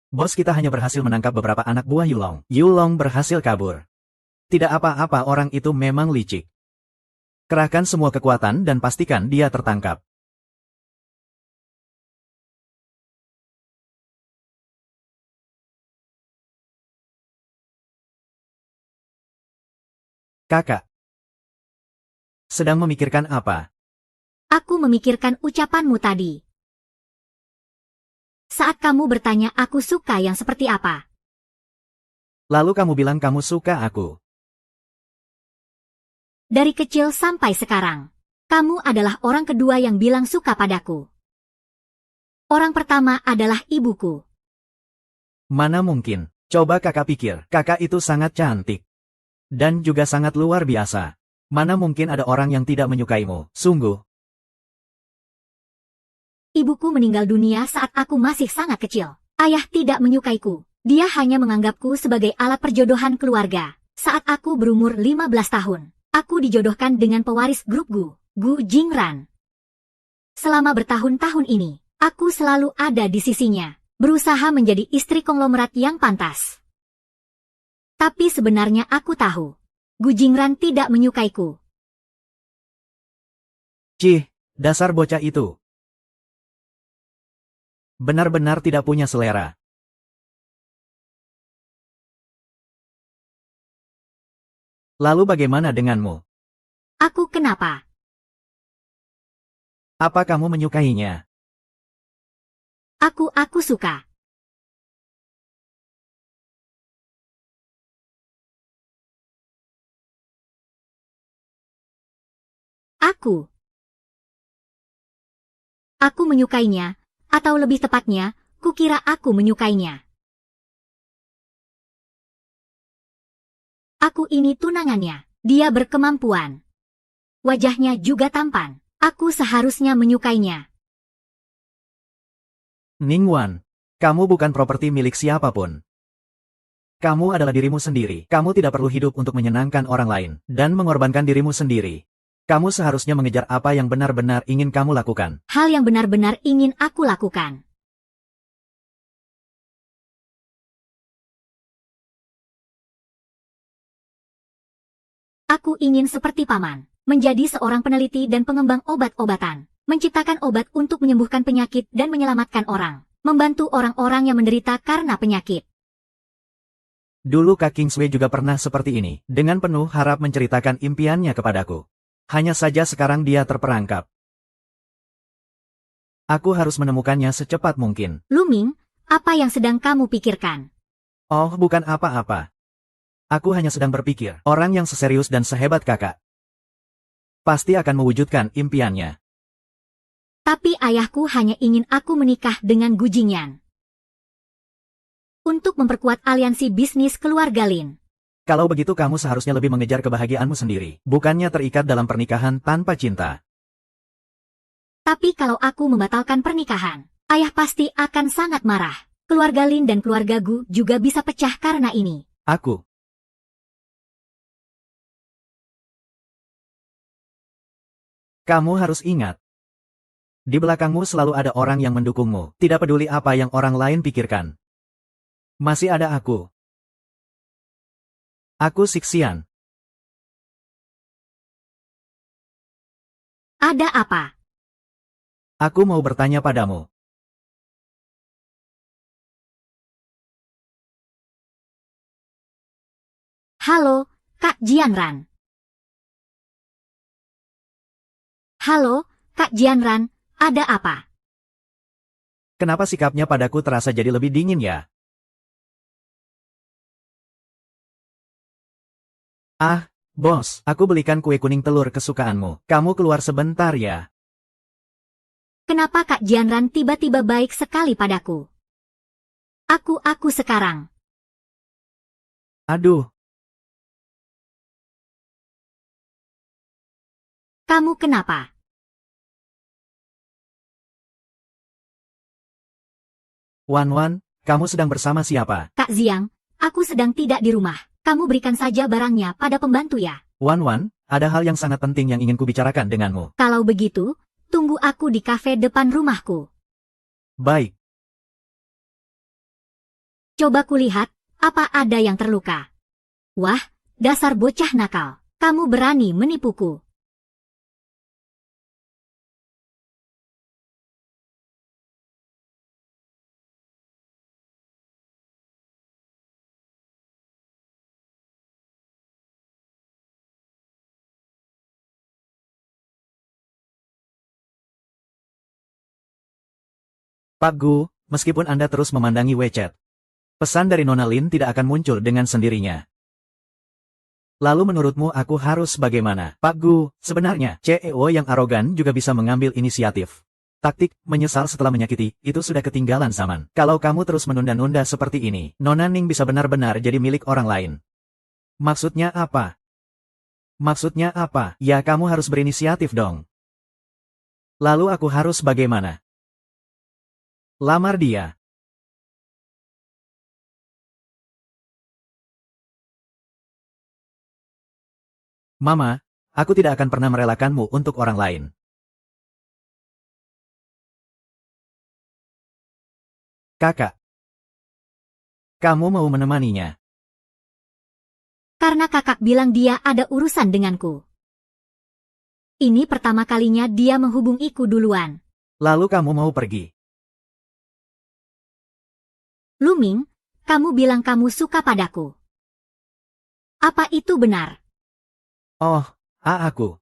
Bos kita hanya berhasil menangkap beberapa anak buah Yulong. Yulong berhasil kabur. Tidak apa-apa, orang itu memang licik. Kerahkan semua kekuatan dan pastikan dia tertangkap. Kakak sedang memikirkan apa? Aku memikirkan ucapanmu tadi. Saat kamu bertanya aku suka yang seperti apa. Lalu kamu bilang kamu suka aku. Dari kecil sampai sekarang, kamu adalah orang kedua yang bilang suka padaku. Orang pertama adalah ibuku. Mana mungkin? Coba kakak pikir, kakak itu sangat cantik. Dan juga sangat luar biasa. Mana mungkin ada orang yang tidak menyukaimu, sungguh. Ibuku meninggal dunia saat aku masih sangat kecil. Ayah tidak menyukaiku. Dia hanya menganggapku sebagai alat perjodohan keluarga. Saat aku berumur 15 tahun, aku dijodohkan dengan pewaris grup Gu Jingran. Selama bertahun-tahun ini, aku selalu ada di sisinya, berusaha menjadi istri konglomerat yang pantas. Tapi sebenarnya aku tahu, Gu Jingran tidak menyukaiku. Cih, dasar bocah itu. Benar-benar tidak punya selera. Lalu bagaimana denganmu? Aku kenapa? Apa kamu menyukainya? Aku suka. Aku menyukainya, atau lebih tepatnya, kukira aku menyukainya. Aku ini tunangannya, dia berkemampuan. Wajahnya juga tampan, aku seharusnya menyukainya. Ningwan, kamu bukan properti milik siapapun. Kamu adalah dirimu sendiri. Kamu tidak perlu hidup untuk menyenangkan orang lain, dan mengorbankan dirimu sendiri. Kamu seharusnya mengejar apa yang benar-benar ingin kamu lakukan. Hal yang benar-benar ingin aku lakukan. Aku ingin seperti paman, menjadi seorang peneliti dan pengembang obat-obatan, menciptakan obat untuk menyembuhkan penyakit dan menyelamatkan orang, membantu orang-orang yang menderita karena penyakit. Dulu Kak Kingsway juga pernah seperti ini, dengan penuh harap menceritakan impiannya kepadaku. Hanya saja sekarang dia terperangkap. Aku harus menemukannya secepat mungkin. Luming, apa yang sedang kamu pikirkan? Oh, bukan apa-apa. Aku hanya sedang berpikir, orang yang seserius dan sehebat kakak pasti akan mewujudkan impiannya. Tapi ayahku hanya ingin aku menikah dengan Gu Jingyan. Untuk memperkuat aliansi bisnis keluarga Lin. Kalau begitu kamu seharusnya lebih mengejar kebahagiaanmu sendiri, bukannya terikat dalam pernikahan tanpa cinta. Tapi kalau aku membatalkan pernikahan, ayah pasti akan sangat marah. Keluarga Lin dan keluarga Gu juga bisa pecah karena ini. Kamu harus ingat. Di belakangmu selalu ada orang yang mendukungmu, tidak peduli apa yang orang lain pikirkan. Masih ada aku. Aku Sixian. Ada apa? Aku mau bertanya padamu. Halo, Kak Jianran. Halo, Kak Jianran, ada apa? Kenapa sikapnya padaku terasa jadi lebih dingin ya? Ah, bos, aku belikan kue kuning telur kesukaanmu. Kamu keluar sebentar ya. Kenapa Kak Jianran tiba-tiba baik sekali padaku? Aku sekarang. Aduh, Kamu kenapa? Wan, kamu sedang bersama siapa? Kak Ziang, aku sedang tidak di rumah. Kamu berikan saja barangnya pada pembantu ya. Wan, ada hal yang sangat penting yang ingin kubicarakan denganmu. Kalau begitu, tunggu aku di kafe depan rumahku. Baik, Coba kulihat, apa ada yang terluka? Wah, dasar bocah nakal. Kamu berani menipuku. Pak Gu, meskipun Anda terus memandangi WeChat, pesan dari Nona Lin tidak akan muncul dengan sendirinya. Lalu menurutmu aku harus bagaimana? Pak Gu, sebenarnya, CEO yang arogan juga bisa mengambil inisiatif. Taktik, menyesal setelah menyakiti, itu sudah ketinggalan zaman. Kalau kamu terus menunda-nunda seperti ini, Nona Ning bisa benar-benar jadi milik orang lain. Maksudnya apa? Maksudnya apa? Ya kamu harus berinisiatif dong. Lalu aku harus bagaimana? Lamar dia. Mama, aku tidak akan pernah merelakanmu untuk orang lain. Kakak, kamu mau menemaninya? Karena kakak bilang dia ada urusan denganku. Ini pertama kalinya dia menghubungiku duluan. Lalu kamu mau pergi? Luming, kamu bilang kamu suka padaku. Apa itu benar? Oh, aku.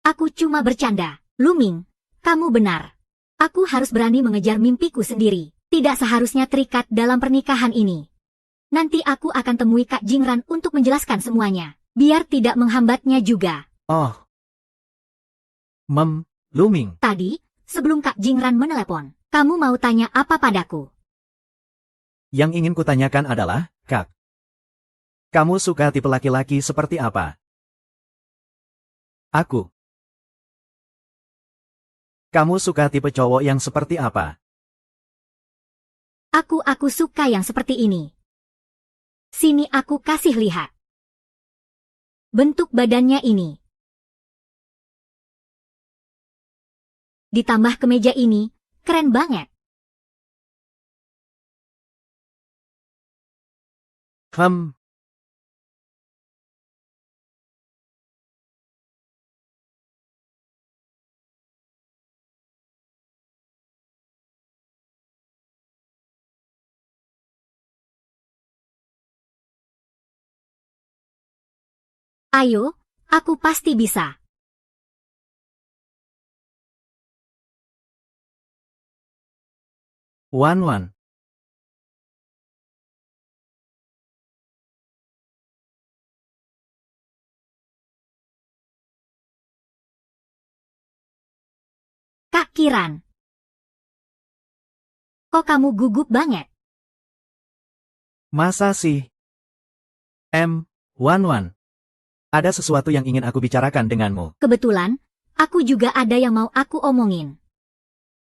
Aku cuma bercanda. Luming, kamu benar. Aku harus berani mengejar mimpiku sendiri. Tidak seharusnya terikat dalam pernikahan ini. Nanti aku akan temui Kak Jingran untuk menjelaskan semuanya. Biar tidak menghambatnya juga. Oh. Luming. Tadi, sebelum Kak Jingran menelepon, kamu mau tanya apa padaku? Yang ingin kutanyakan adalah, Kak. Kamu suka tipe laki-laki seperti apa? Aku. Kamu suka tipe cowok yang seperti apa? Aku suka yang seperti ini. Sini aku kasih lihat. Bentuk badannya ini. Ditambah kemeja ini, keren banget. Ayo, aku pasti bisa. Wan. Kak Kiran. Kok kamu gugup banget? Masa sih? Wan. Ada sesuatu yang ingin aku bicarakan denganmu. Kebetulan, aku juga ada yang mau aku omongin.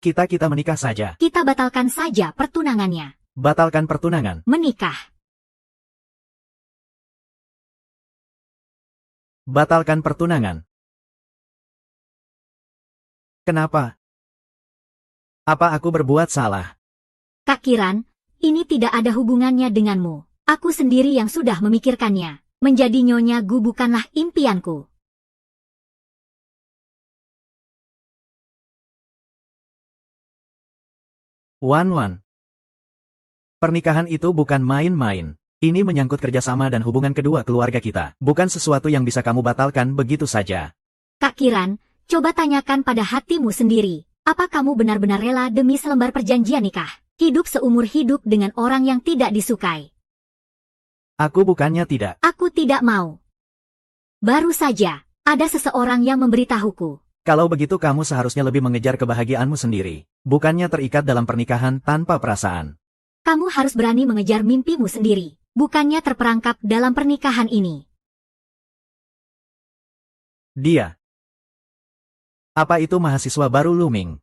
Kita menikah saja. Kita batalkan saja pertunangannya. Batalkan pertunangan. Menikah. Batalkan pertunangan. Kenapa? Apa aku berbuat salah? Kak Kiran, ini tidak ada hubungannya denganmu. Aku sendiri yang sudah memikirkannya. Menjadi Nyonya Gu bukanlah impianku. Wan. Pernikahan itu bukan main-main. Ini menyangkut kerjasama dan hubungan kedua keluarga kita. Bukan sesuatu yang bisa kamu batalkan begitu saja. Kak Kiran, coba tanyakan pada hatimu sendiri. Apa kamu benar-benar rela demi selembar perjanjian nikah? Hidup seumur hidup dengan orang yang tidak disukai. Aku bukannya tidak. Aku tidak mau. Baru saja, ada seseorang yang memberitahuku. Kalau begitu kamu seharusnya lebih mengejar kebahagiaanmu sendiri. Bukannya terikat dalam pernikahan tanpa perasaan. Kamu harus berani mengejar mimpimu sendiri. Bukannya terperangkap dalam pernikahan ini. Dia. Apa itu mahasiswa baru Luming?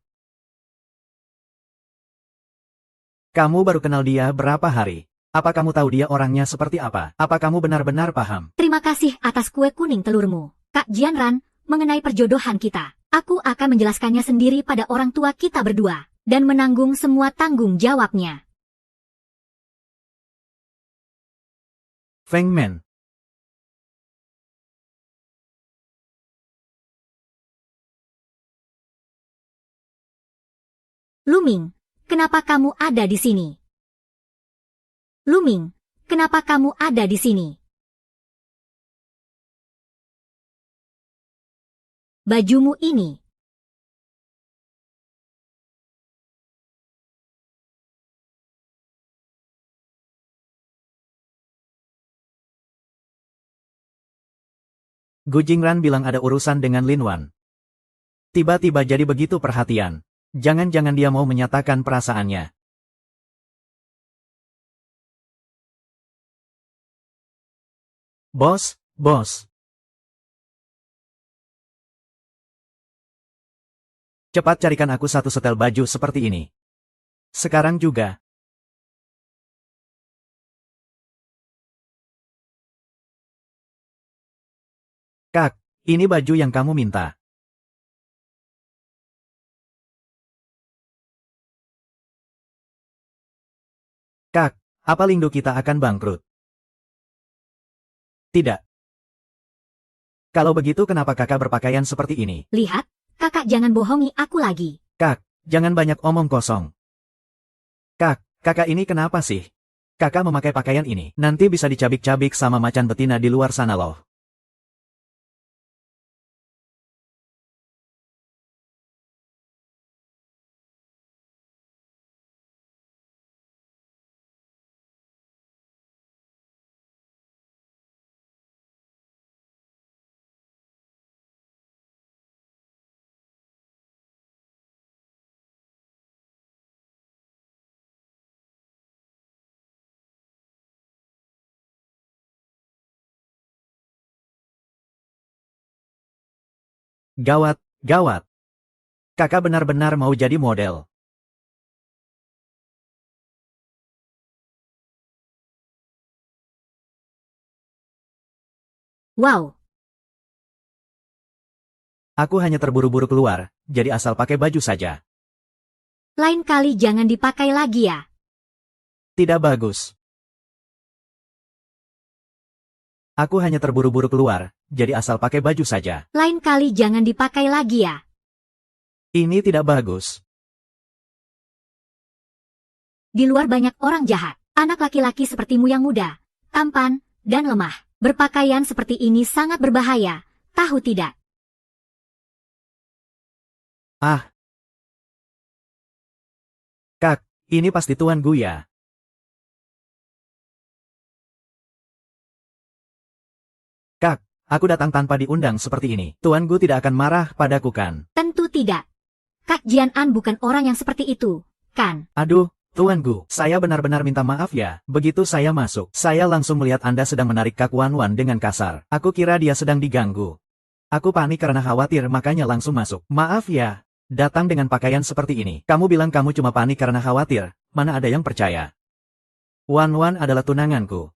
Kamu baru kenal dia berapa hari? Apa kamu tahu dia orangnya seperti apa? Apa kamu benar-benar paham? Terima kasih atas kue kuning telurmu, Kak Jianran, mengenai perjodohan kita. Aku akan menjelaskannya sendiri pada orang tua kita berdua, dan menanggung semua tanggung jawabnya. Feng Men. Luming, kenapa kamu ada di sini? Luming, kenapa kamu ada di sini? Bajumu ini. Gu Jingran bilang ada urusan dengan Lin Wan. Tiba-tiba jadi begitu perhatian. Jangan-jangan dia mau menyatakan perasaannya. Bos. Cepat carikan aku satu setel baju seperti ini. Sekarang juga. Kak, ini baju yang kamu minta. Kak, apa Lingdu kita akan bangkrut? Tidak. Kalau begitu kenapa kakak berpakaian seperti ini? Lihat, kakak jangan bohongi aku lagi. Kak, jangan banyak omong kosong. Kak, kakak ini kenapa sih? Kakak memakai pakaian ini, nanti bisa dicabik-cabik sama macan betina di luar sana loh. Gawat. Kakak benar-benar mau jadi model. Wow, Aku hanya terburu-buru keluar, jadi asal pakai baju saja. lain kali jangan dipakai lagi ya. Tidak bagus. Aku hanya terburu-buru keluar, jadi asal pakai baju saja. Lain kali jangan dipakai lagi ya. Ini tidak bagus. Di luar banyak orang jahat. Anak laki-laki sepertimu yang muda, tampan, dan lemah. Berpakaian seperti ini sangat berbahaya, tahu tidak? Ah. Kak, ini pasti Tuan Gu ya. Kak, aku datang tanpa diundang seperti ini. Tuan Gu tidak akan marah padaku kan? Tentu tidak. Kak Jian An bukan orang yang seperti itu, kan? Aduh, Tuan Gu, saya benar-benar minta maaf ya. Begitu saya masuk, saya langsung melihat Anda sedang menarik Kak Wan Wan dengan kasar. Aku kira dia sedang diganggu. Aku panik karena khawatir makanya langsung masuk. Maaf ya, datang dengan pakaian seperti ini. Kamu bilang kamu cuma panik karena khawatir, mana ada yang percaya. Wan Wan adalah tunanganku.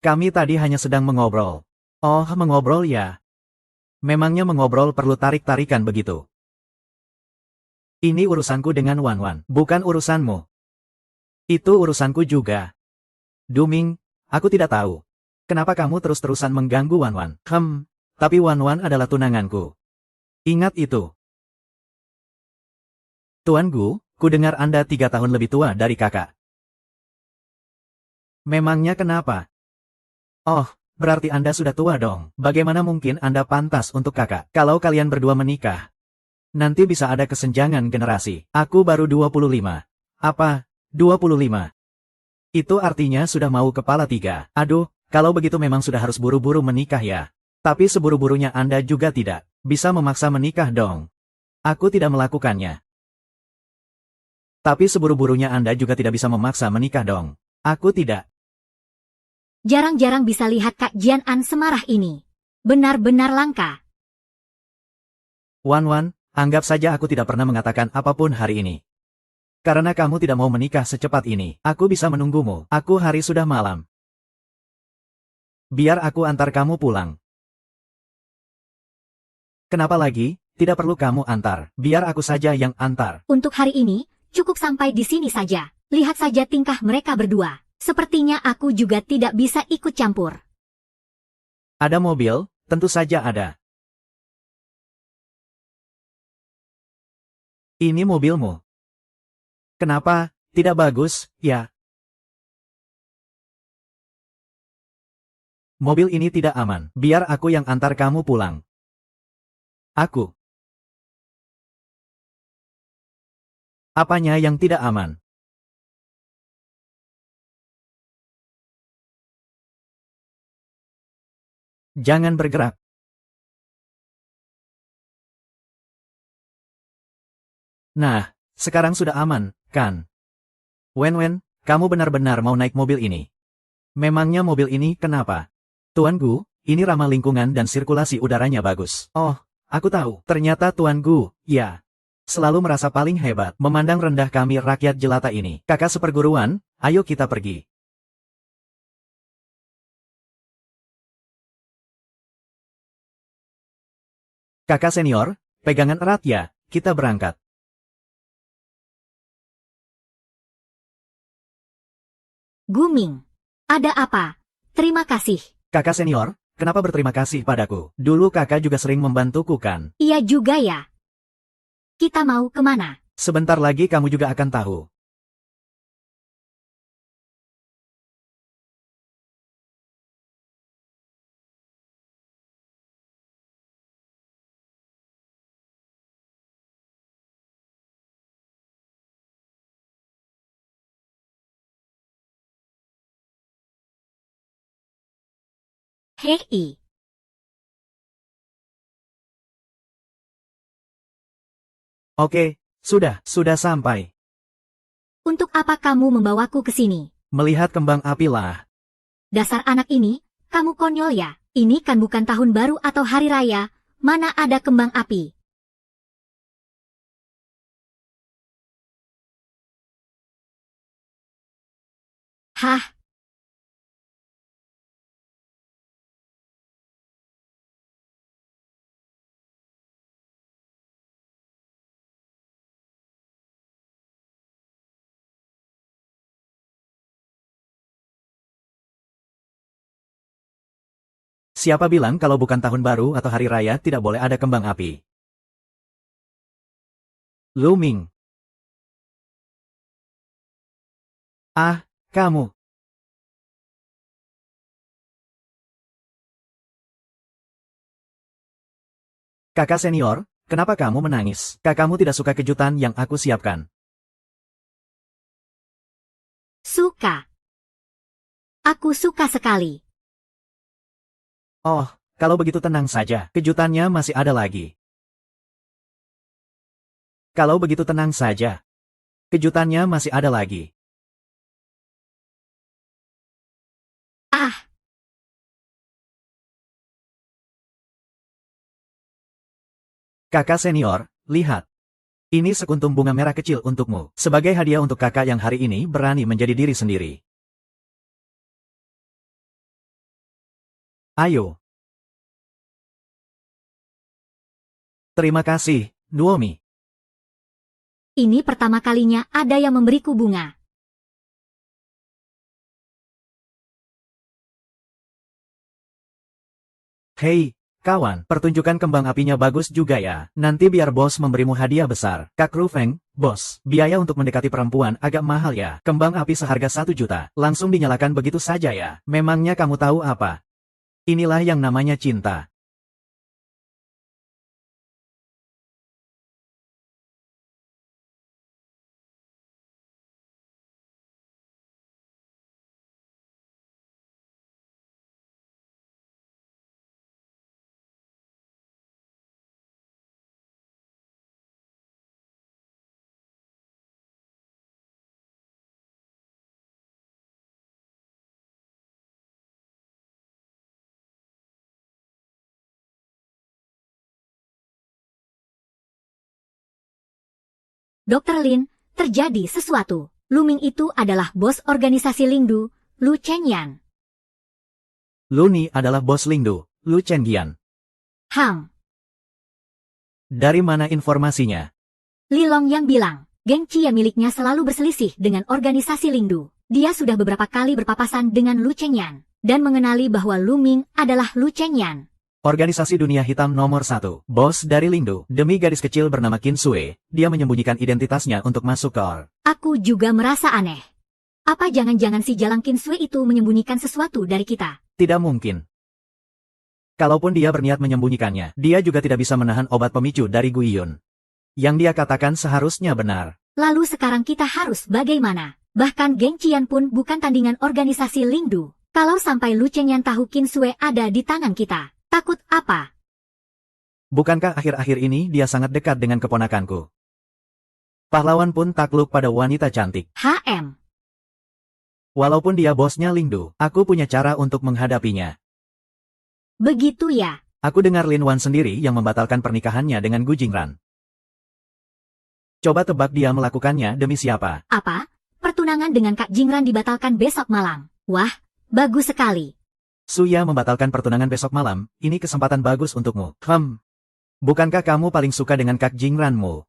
Kami tadi hanya sedang mengobrol. Oh, mengobrol ya. Memangnya mengobrol perlu tarik-tarikan begitu? Ini urusanku dengan Wan Wan, bukan urusanmu. Itu urusanku juga. Duming, Aku tidak tahu. Kenapa kamu terus-terusan mengganggu Wanwan? Tapi Wanwan adalah tunanganku. Ingat itu. Tuan Gu, ku dengar Anda 3 tahun lebih tua dari kakak. Memangnya kenapa? Oh, berarti Anda sudah tua dong. Bagaimana mungkin Anda pantas untuk kakak? Kalau kalian berdua menikah, nanti bisa ada kesenjangan generasi. Aku baru 25. Apa? 25? Itu artinya sudah mau kepala 3. Aduh, kalau begitu memang sudah harus buru-buru menikah ya. Tapi seburu-burunya Anda juga tidak bisa memaksa menikah dong. Aku tidak melakukannya. Tapi seburu-burunya Anda juga tidak bisa memaksa menikah dong. Aku tidak. Jarang-jarang bisa lihat Kak Jian-an semarah ini. Benar-benar langka. Wanwan, anggap saja aku tidak pernah mengatakan apapun hari ini. Karena kamu tidak mau menikah secepat ini, aku bisa menunggumu. Aku hari sudah malam. Biar aku antar kamu pulang. Kenapa lagi? Tidak perlu kamu antar. Biar aku saja yang antar. Untuk hari ini, cukup sampai di sini saja. Lihat saja tingkah mereka berdua. Sepertinya aku juga tidak bisa ikut campur. Ada mobil? Tentu saja ada. Ini mobilmu. Kenapa? Tidak bagus, ya? Mobil ini tidak aman. Biar aku yang antar kamu pulang. Aku. Apanya yang tidak aman? Jangan bergerak. Nah, sekarang sudah aman, kan? Wen, kamu benar-benar mau naik mobil ini? Memangnya mobil ini kenapa? Tuan Gu, ini ramah lingkungan dan sirkulasi udaranya bagus. Oh, aku tahu. Ternyata Tuan Gu, ya. Selalu merasa paling hebat, memandang rendah kami rakyat jelata ini. Kakak seperguruan, ayo kita pergi. Kakak senior, pegangan erat ya, kita berangkat. Guming. Ada apa? Terima kasih. Kakak senior, kenapa berterima kasih padaku? Dulu kakak juga sering membantuku kan? Iya juga ya. Kita mau kemana? Sebentar lagi kamu juga akan tahu. Hei. Oke, sudah sampai. Untuk apa kamu membawaku ke sini? Melihat kembang api lah. Dasar anak ini, kamu konyol ya. Ini kan bukan tahun baru atau hari raya. Mana ada kembang api? Hah? Siapa bilang kalau bukan tahun baru atau hari raya tidak boleh ada kembang api? Luming. Ah, kamu. Kakak senior, kenapa kamu menangis? Kakakmu tidak suka kejutan yang aku siapkan. Suka. Aku suka sekali. Oh, kalau begitu tenang saja. Kejutannya masih ada lagi. Kalau begitu tenang saja. Kejutannya masih ada lagi. Ah, Kakak senior, lihat. Ini sekuntum bunga merah kecil untukmu. Sebagai hadiah untuk kakak yang hari ini berani menjadi diri sendiri. Ayo. Terima kasih, Nuomi. ini pertama kalinya ada yang memberiku bunga. Hei, kawan, pertunjukan kembang apinya bagus juga ya. Nanti biar bos memberimu hadiah besar. Kak Rufeng, bos, biaya untuk mendekati perempuan agak mahal ya. Kembang api seharga 1 juta, langsung dinyalakan begitu saja ya. Memangnya kamu tahu apa? Inilah yang namanya cinta. Dokter Lin, terjadi sesuatu. Luming itu adalah bos organisasi Lingdu, Lu Chengyan. Luni adalah bos Lingdu, Lu Chengyan. Ham, Dari mana informasinya? Lilong yang bilang, geng Cia miliknya selalu berselisih dengan organisasi Lingdu. Dia sudah beberapa kali berpapasan dengan Lu Chengyan, dan mengenali bahwa Luming adalah Lu Chengyan. Organisasi dunia hitam nomor 1, bos dari Lingdu, demi gadis kecil bernama Qin Sui, dia menyembunyikan identitasnya untuk masuk ke OR. Aku juga merasa aneh. Apa jangan-jangan si Jalang Qin Sui itu menyembunyikan sesuatu dari kita? Tidak mungkin. Kalaupun dia berniat menyembunyikannya, dia juga tidak bisa menahan obat pemicu dari Guiyun. Yang dia katakan seharusnya benar. Lalu sekarang kita harus bagaimana? Bahkan geng Cian pun bukan tandingan organisasi Lingdu. Kalau sampai Lu Chengyan tahu Qin Sui ada di tangan kita, takut apa? Bukankah akhir-akhir ini dia sangat dekat dengan keponakanku? Pahlawan pun takluk pada wanita cantik. HM. Walaupun dia bosnya Lingdu, aku punya cara untuk menghadapinya. Begitu ya. Aku dengar Lin Wan sendiri yang membatalkan pernikahannya dengan Gu Jingran. Coba tebak dia melakukannya demi siapa? Apa? Pertunangan dengan Kak Jingran dibatalkan besok malam. Wah, bagus sekali. Suya membatalkan pertunangan besok malam, ini kesempatan bagus untukmu. Bukankah kamu paling suka dengan Kak Jingranmu?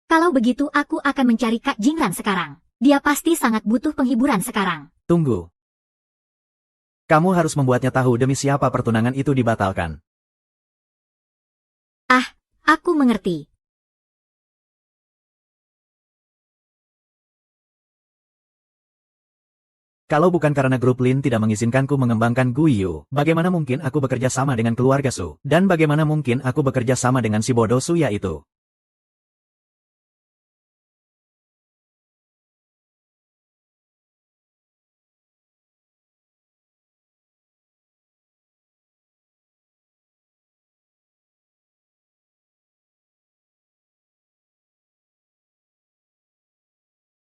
Kalau begitu aku akan mencari Kak Jingran sekarang. Dia pasti sangat butuh penghiburan sekarang. Tunggu. Kamu harus membuatnya tahu demi siapa pertunangan itu dibatalkan. Ah, aku mengerti. Kalau bukan karena grup Lin tidak mengizinkanku mengembangkan Guiyu, bagaimana mungkin aku bekerja sama dengan keluarga Su? Dan bagaimana mungkin aku bekerja sama dengan si bodoh Suya itu?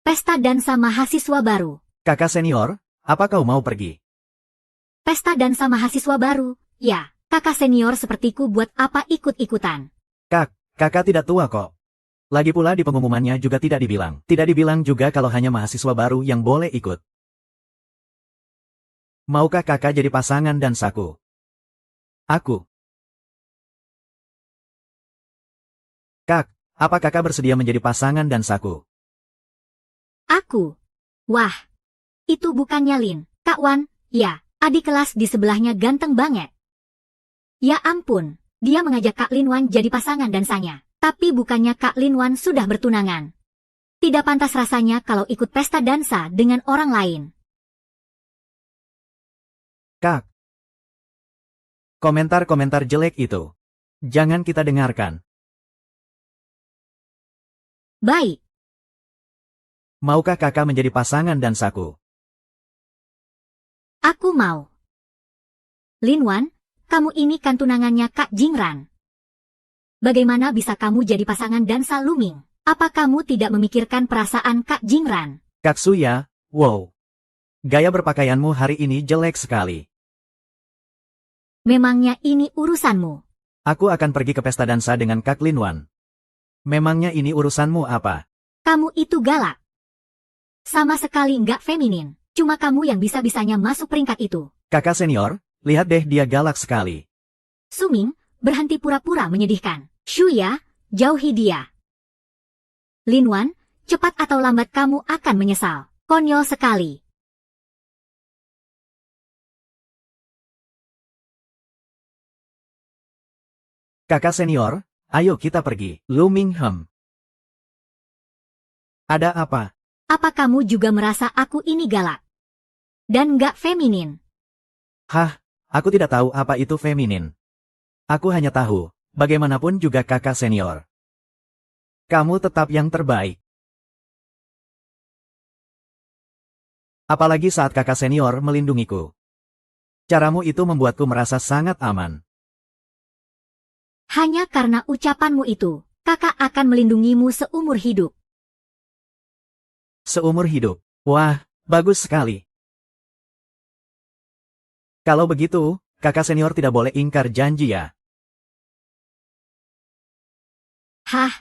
Pesta dansa mahasiswa baru. Kakak senior, apa kau mau pergi? Pesta dansa mahasiswa baru, ya. Kakak senior sepertiku buat apa ikut-ikutan? Kakak tidak tua kok. Lagi pula di pengumumannya juga tidak dibilang. Tidak dibilang juga kalau hanya mahasiswa baru yang boleh ikut. Maukah kakak jadi pasangan dansaku? Aku. Apa kakak bersedia menjadi pasangan dansaku? Aku. Wah. Itu bukannya Lin, Kak Wan, ya, adik kelas di sebelahnya ganteng banget. Ya ampun, dia mengajak Kak Lin Wan jadi pasangan dansanya. Tapi bukannya Kak Lin Wan sudah bertunangan. Tidak pantas rasanya kalau ikut pesta dansa dengan orang lain. Kak. Komentar-komentar jelek itu. Jangan kita dengarkan. Baik. Maukah kakak menjadi pasangan dansaku? Aku mau. Lin Wan, kamu ini kan tunangannya Kak Jingran. Bagaimana bisa kamu jadi pasangan dansa Luming? Apa kamu tidak memikirkan perasaan Kak Jingran? Kak Suya, wow. Gaya berpakaianmu hari ini jelek sekali. Memangnya ini urusanmu? Aku akan pergi ke pesta dansa dengan Kak Lin Wan. Memangnya ini urusanmu apa? Kamu itu galak. Sama sekali nggak feminin. Cuma kamu yang bisa-bisanya masuk peringkat itu. Kakak senior, lihat deh dia galak sekali. Suming, berhenti pura-pura menyedihkan. Shuya, jauhi dia. Lin Wan, cepat atau lambat kamu akan menyesal. Konyol sekali. Kakak senior, ayo kita pergi. Lu Ming hem. Ada apa? Apa kamu juga merasa aku ini galak? Dan nggak feminin? Hah, aku tidak tahu apa itu feminin. Aku hanya tahu, bagaimanapun juga kakak senior. Kamu tetap yang terbaik. Apalagi saat kakak senior melindungiku. Caramu itu membuatku merasa sangat aman. Hanya karena ucapanmu itu, kakak akan melindungimu seumur hidup. Seumur hidup. Wah, bagus sekali. Kalau begitu, kakak senior tidak boleh ingkar janji ya. Hah?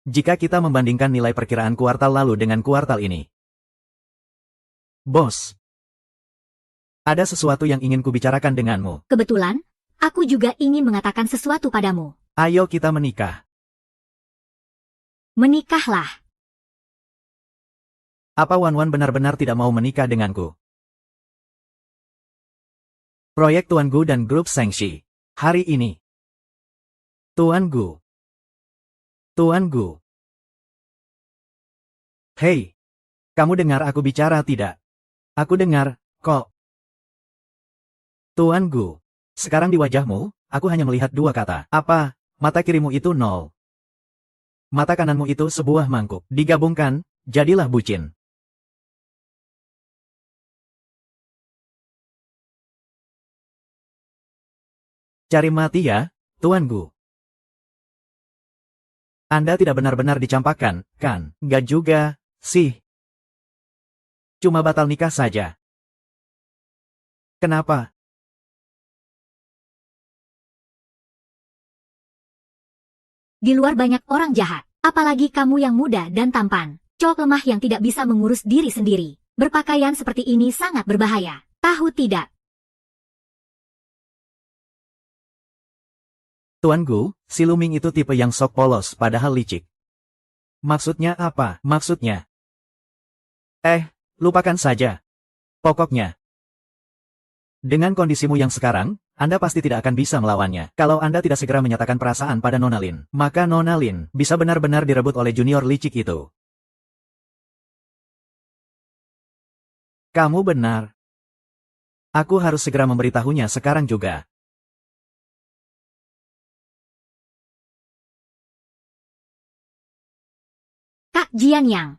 Jika kita membandingkan nilai perkiraan kuartal lalu dengan kuartal ini. Bos. Ada sesuatu yang ingin kubicarakan denganmu. Kebetulan, aku juga ingin mengatakan sesuatu padamu. Ayo kita menikah. Menikahlah. Apa Wan benar-benar tidak mau menikah denganku? Proyek Tuan Gu dan Grup Sengshi. Hari ini. Tuan Gu. Tuan Gu. Hei. Kamu dengar aku bicara tidak? Aku dengar, kok. Tuan Gu. Sekarang di wajahmu, aku hanya melihat dua kata. Apa? Mata kirimu itu nol. Mata kananmu itu sebuah mangkuk. Digabungkan, jadilah bucin. Cari mati ya, Tuan Gu. Anda tidak benar-benar dicampakkan, kan? Gak juga, sih. Cuma batal nikah saja. Kenapa? Di luar banyak orang jahat, apalagi kamu yang muda dan tampan. Cowok lemah yang tidak bisa mengurus diri sendiri. Berpakaian seperti ini sangat berbahaya. Tahu tidak? Tuan Gu, si Luming itu tipe yang sok polos padahal licik. Maksudnya apa? Maksudnya? Lupakan saja. Pokoknya. Dengan kondisimu yang sekarang, Anda pasti tidak akan bisa melawannya. Kalau Anda tidak segera menyatakan perasaan pada Nona Lin, maka Nona Lin bisa benar-benar direbut oleh junior licik itu. Kamu benar. Aku harus segera memberitahunya sekarang juga. Kak Jian Yang.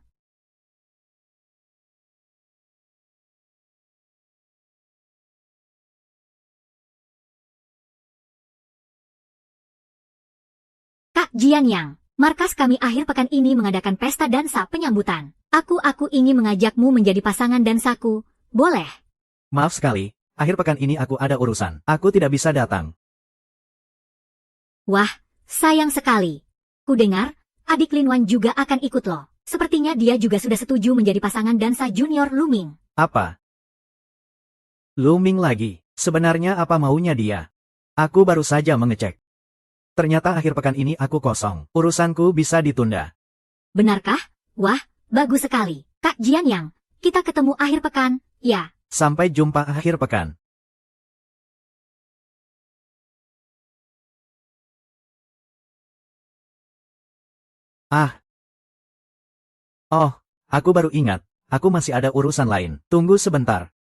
Kak Jian Yang, markas kami akhir pekan ini mengadakan pesta dansa penyambutan. Aku ingin mengajakmu menjadi pasangan dansaku, boleh? Maaf sekali, akhir pekan ini aku ada urusan. Aku tidak bisa datang. Wah, sayang sekali. Ku dengar, adik Lin Wan juga akan ikut loh. Sepertinya dia juga sudah setuju menjadi pasangan dansa junior Luming. Apa? Luming lagi. Sebenarnya apa maunya dia? Aku baru saja mengecek. Ternyata akhir pekan ini aku kosong. Urusanku bisa ditunda. Benarkah? Wah, bagus sekali. Kak Jian Yang, kita ketemu akhir pekan, ya. Sampai jumpa akhir pekan. Ah. Oh, aku baru ingat. Aku masih ada urusan lain. Tunggu sebentar.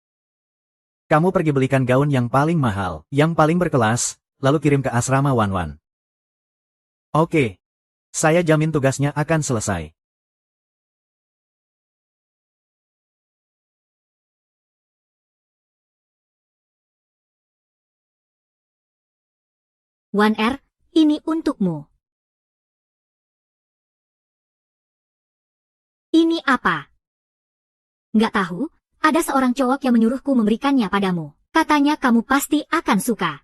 Kamu pergi belikan gaun yang paling mahal, yang paling berkelas, lalu kirim ke asrama Wan. Oke. Saya jamin tugasnya akan selesai. Wan ini untukmu. Ini apa? Nggak tahu, ada seorang cowok yang menyuruhku memberikannya padamu. Katanya kamu pasti akan suka.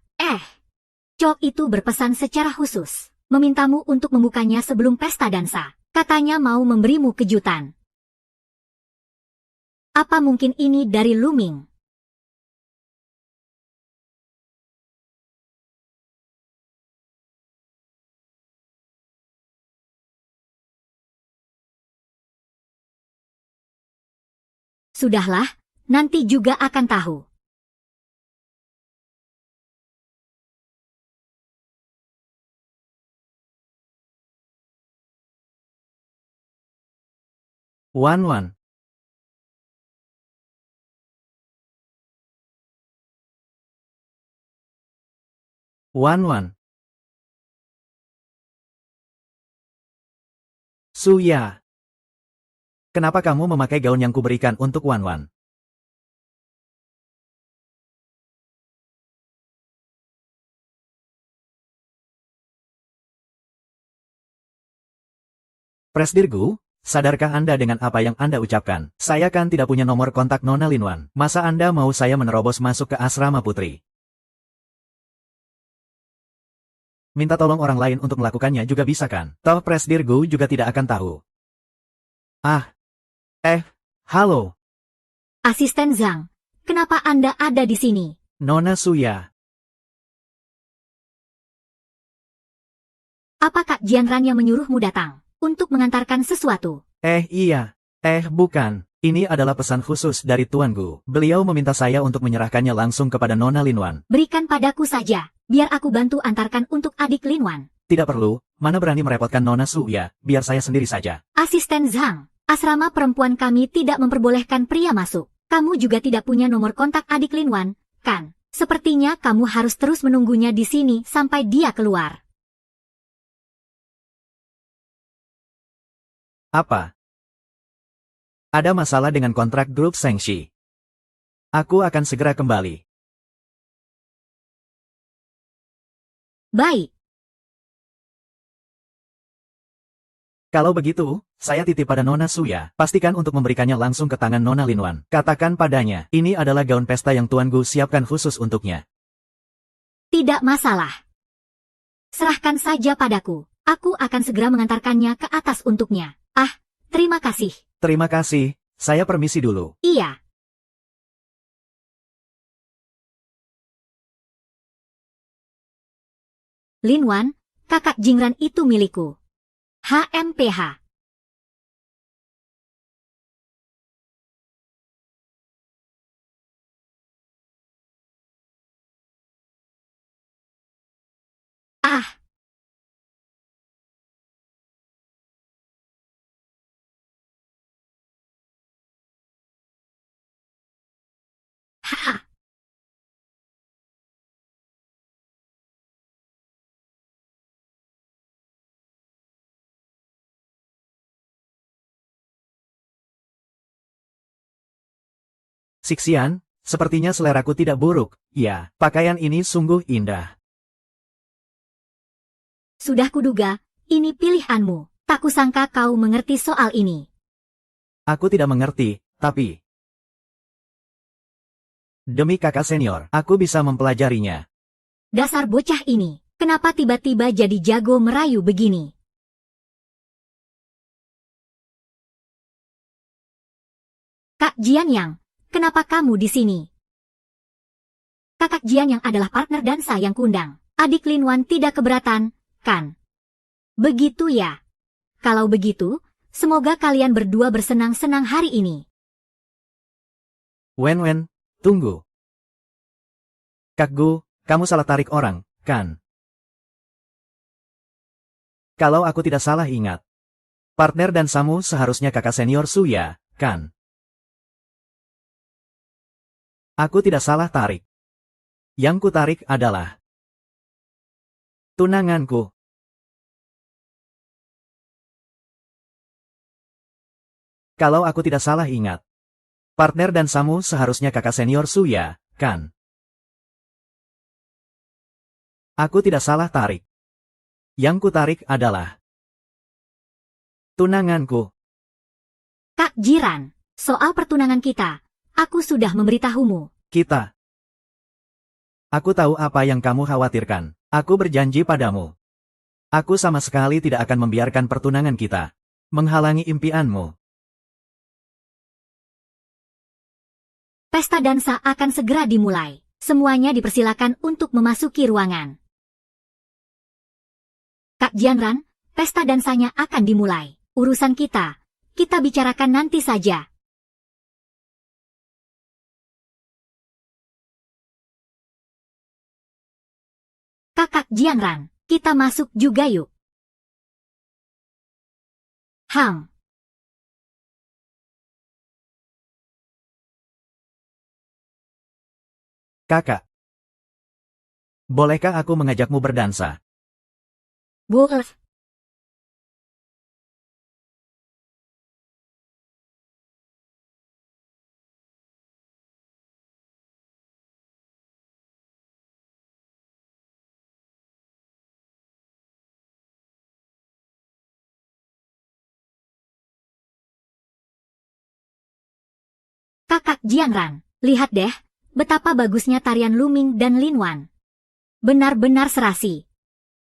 Cowok itu berpesan secara khusus. Memintamu untuk membukanya sebelum pesta dansa. Katanya mau memberimu kejutan. Apa mungkin ini dari Luming? Sudahlah, nanti juga akan tahu. Wan Wan. Wan Wan. Suya. Kenapa kamu memakai gaun yang kuberikan untuk Wan Wan? Presdirgu, sadarkah Anda dengan apa yang Anda ucapkan? Saya kan tidak punya nomor kontak Nona Linwan. Masa Anda mau saya menerobos masuk ke asrama putri? Minta tolong orang lain untuk melakukannya juga bisa kan? Toh Presdirgu juga tidak akan tahu. Ah. Halo. Asisten Zhang, kenapa Anda ada di sini? Nona Suya. Apa Kak Jianran yang menyuruhmu datang untuk mengantarkan sesuatu? Iya. Bukan. Ini adalah pesan khusus dari Tuan Gu. Beliau meminta saya untuk menyerahkannya langsung kepada Nona Linwan. Berikan padaku saja, biar aku bantu antarkan untuk adik Linwan. Tidak perlu, mana berani merepotkan Nona Suya, biar saya sendiri saja. Asisten Zhang, asrama perempuan kami tidak memperbolehkan pria masuk. Kamu juga tidak punya nomor kontak adik Linwan, kan? Sepertinya kamu harus terus menunggunya di sini sampai dia keluar. Apa? Ada masalah dengan kontrak grup Shengxi. Aku akan segera kembali. Baik. Kalau begitu, saya titip pada Nona Suya. Pastikan untuk memberikannya langsung ke tangan Nona Linwan. Katakan padanya, ini adalah gaun pesta yang Tuan Gu siapkan khusus untuknya. Tidak masalah. Serahkan saja padaku. Aku akan segera mengantarkannya ke atas untuknya. Terima kasih. Terima kasih, saya permisi dulu. Iya. Linwan, kakak Jingran itu milikku. HMPH. Haha. Sixian, sepertinya seleraku tidak buruk. Ya, pakaian ini sungguh indah. Sudah kuduga, ini pilihanmu. Tak kusangka kau mengerti soal ini. Aku tidak mengerti, tapi... Demi kakak senior, aku bisa mempelajarinya. Dasar bocah ini, kenapa tiba-tiba jadi jago merayu begini? Kak Jianyang, kenapa kamu di sini? Kakak Jianyang adalah partner dansa yang kundang. Adik Linwan tidak keberatan, kan? Begitu ya? Kalau begitu, semoga kalian berdua bersenang-senang hari ini. Wen, tunggu. Kak Gu, kamu salah tarik orang, kan? Kalau aku tidak salah ingat. Partner dansamu seharusnya kakak senior Suya, kan? Aku tidak salah tarik. Yang ku tarik adalah tunanganku. Kalau aku tidak salah ingat. Partner dansamu seharusnya kakak senior Suya, kan? Aku tidak salah tarik. Yang ku tarik adalah tunanganku. Kak Jiran, soal pertunangan kita, aku sudah memberitahumu. Kita. Aku tahu apa yang kamu khawatirkan. Aku berjanji padamu. Aku sama sekali tidak akan membiarkan pertunangan kita menghalangi impianmu. Pesta dansa akan segera dimulai. Semuanya dipersilakan untuk memasuki ruangan. Kak Jianran, pesta dansanya akan dimulai. Urusan kita bicarakan nanti saja. Kakak Jiangran, kita masuk juga yuk. Ham. Kakak. Bolehkah aku mengajakmu berdansa? Boleh. Kakak Jiangran, lihat deh, betapa bagusnya tarian Luming dan Linwan. Benar-benar serasi.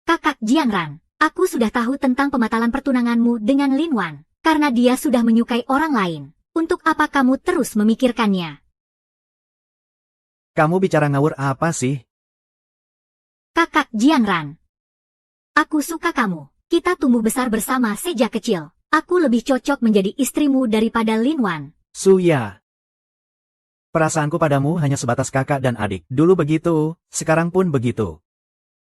Kakak Jiangran, aku sudah tahu tentang pembatalan pertunanganmu dengan Linwan, karena dia sudah menyukai orang lain. Untuk apa kamu terus memikirkannya? Kamu bicara ngawur apa sih? Kakak Jiangran. Aku suka kamu. Kita tumbuh besar bersama sejak kecil. Aku lebih cocok menjadi istrimu daripada Linwan. Suya. Perasaanku padamu hanya sebatas kakak dan adik. Dulu begitu, sekarang pun begitu.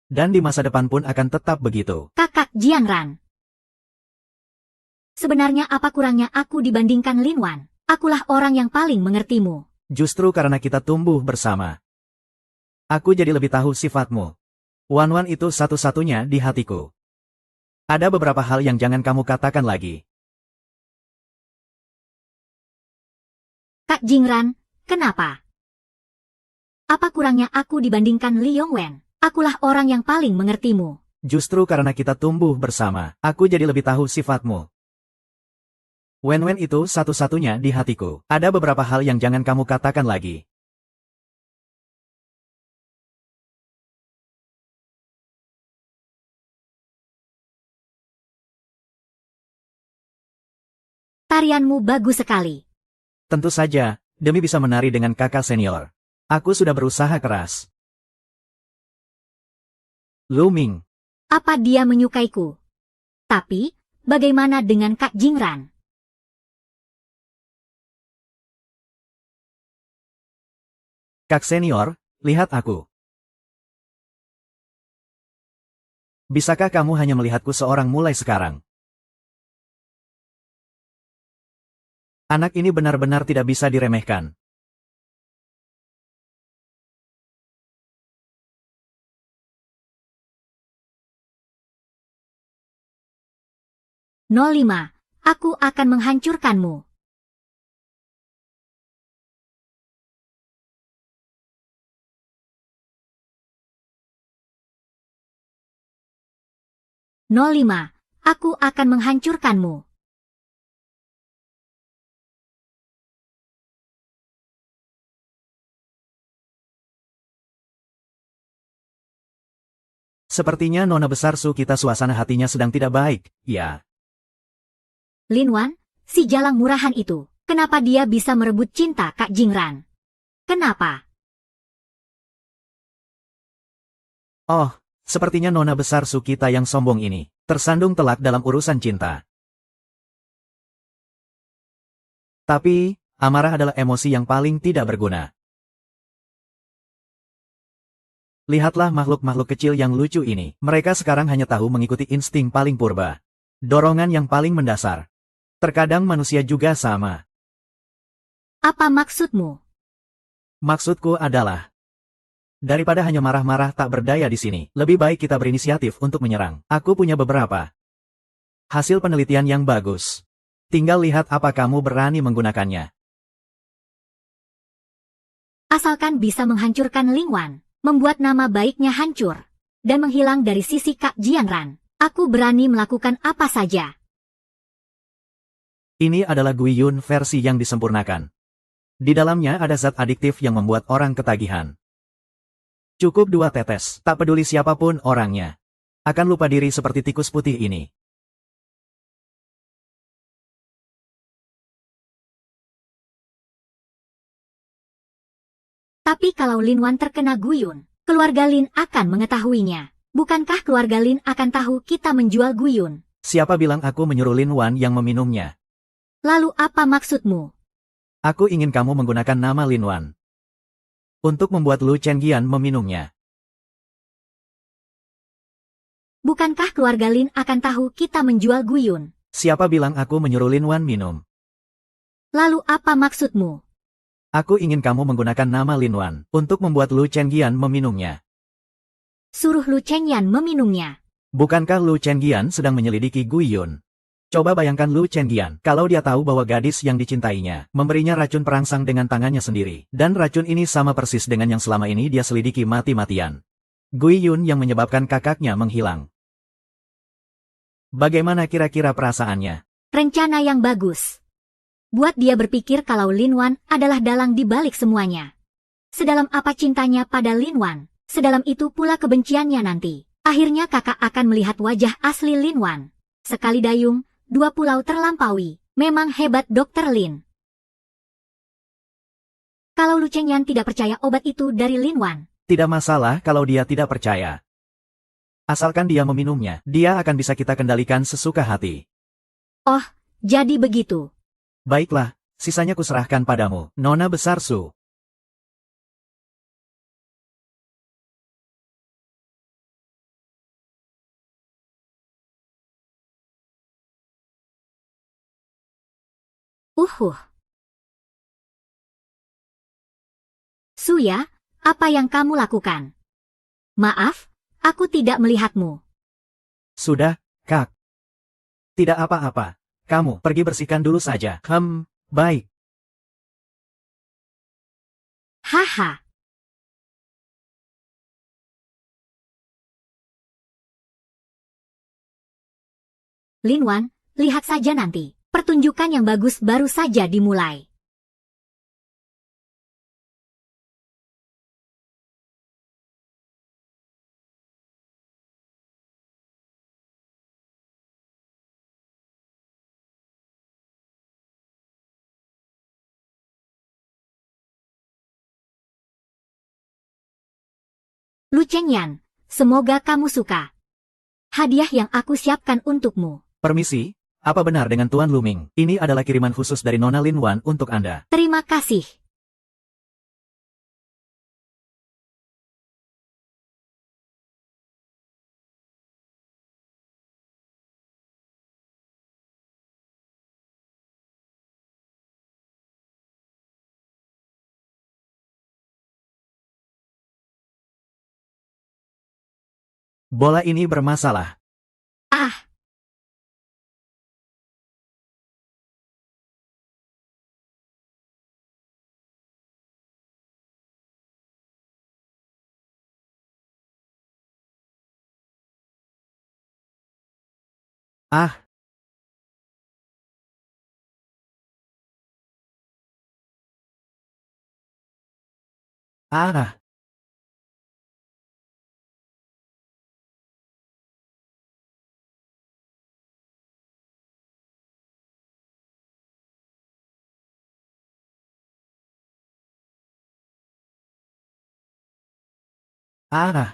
Dan di masa depan pun akan tetap begitu. Kakak Jiangran. Sebenarnya apa kurangnya aku dibandingkan Linwan? Akulah orang yang paling mengertimu. Justru karena kita tumbuh bersama. Aku jadi lebih tahu sifatmu. Wan-Wan itu satu-satunya di hatiku. Ada beberapa hal yang jangan kamu katakan lagi. Kak Jingran, kenapa? Apa kurangnya aku dibandingkan Li Yongwen? Akulah orang yang paling mengertimu. Justru karena kita tumbuh bersama, aku jadi lebih tahu sifatmu. Wen-Wen itu satu-satunya di hatiku. Ada beberapa hal yang jangan kamu katakan lagi. Tarianmu bagus sekali. Tentu saja, demi bisa menari dengan kakak senior. Aku sudah berusaha keras. Luming. Apa dia menyukaiku? Tapi, bagaimana dengan Kak Jingran? Kak senior, lihat aku. Bisakah kamu hanya melihatku seorang mulai sekarang? Anak ini benar-benar tidak bisa diremehkan. "05, aku akan menghancurkanmu." "05, aku akan menghancurkanmu." Sepertinya Nona Besar Su kita suasana hatinya sedang tidak baik, ya. Linwan, si jalang murahan itu, kenapa dia bisa merebut cinta Kak Jingran? Kenapa? Oh, sepertinya Nona Besar Su kita yang sombong ini, tersandung telak dalam urusan cinta. Tapi, amarah adalah emosi yang paling tidak berguna. Lihatlah makhluk-makhluk kecil yang lucu ini. Mereka sekarang hanya tahu mengikuti insting paling purba. Dorongan yang paling mendasar. Terkadang manusia juga sama. Apa maksudmu? Maksudku adalah, daripada hanya marah-marah tak berdaya di sini, lebih baik kita berinisiatif untuk menyerang. Aku punya beberapa hasil penelitian yang bagus. Tinggal lihat apa kamu berani menggunakannya. Asalkan bisa menghancurkan Lingwan, membuat nama baiknya hancur, dan menghilang dari sisi Kak Jiangran, aku berani melakukan apa saja. Ini adalah Guiyun versi yang disempurnakan. Di dalamnya ada zat adiktif yang membuat orang ketagihan. Cukup 2 tetes, tak peduli siapapun orangnya. Akan lupa diri seperti tikus putih ini. Tapi kalau Linwan terkena Guyun, keluarga Lin akan mengetahuinya. Bukankah keluarga Lin akan tahu kita menjual Guyun? Siapa bilang aku menyuruh Lin Wan yang meminumnya? Lalu apa maksudmu? Aku ingin kamu menggunakan nama Lin Wan untuk membuat Lu Chenggian meminumnya. Bukankah keluarga Lin akan tahu kita menjual Guyun? Siapa bilang aku menyuruh Lin Wan minum? Lalu apa maksudmu? Aku ingin kamu menggunakan nama Lin Wan untuk membuat Lu Chenggian meminumnya. Suruh Lu Chengyan meminumnya. Bukankah Lu Chenggian sedang menyelidiki Guyun? Coba bayangkan Lu Chenggian kalau dia tahu bahwa gadis yang dicintainya memberinya racun perangsang dengan tangannya sendiri. Dan racun ini sama persis dengan yang selama ini dia selidiki mati-matian. Guyun yang menyebabkan kakaknya menghilang. Bagaimana kira-kira perasaannya? Rencana yang bagus. Buat dia berpikir kalau Lin Wan adalah dalang di balik semuanya. Sedalam apa cintanya pada Lin Wan, sedalam itu pula kebenciannya nanti. Akhirnya kakak akan melihat wajah asli Lin Wan. Sekali dayung, dua pulau terlampaui. Memang hebat Dr. Lin. Kalau Lu Chengyan tidak percaya obat itu dari Lin Wan. Tidak masalah kalau dia tidak percaya. Asalkan dia meminumnya, dia akan bisa kita kendalikan sesuka hati. Oh, jadi begitu. Baiklah, sisanya kuserahkan padamu, Nona Besar Su. Suya, apa yang kamu lakukan? Maaf, aku tidak melihatmu. Sudah, Kak. Tidak apa-apa. Kamu pergi bersihkan dulu saja. Baik. Haha. Lin Wan, lihat saja nanti. Pertunjukan yang bagus baru saja dimulai. Lu Chengyan, semoga kamu suka. Hadiah yang aku siapkan untukmu. Permisi, apa benar dengan Tuan Luming? Ini adalah kiriman khusus dari Nona Lin Wan untuk Anda. Terima kasih. Bola ini bermasalah. Ah, Ah, ah, ah.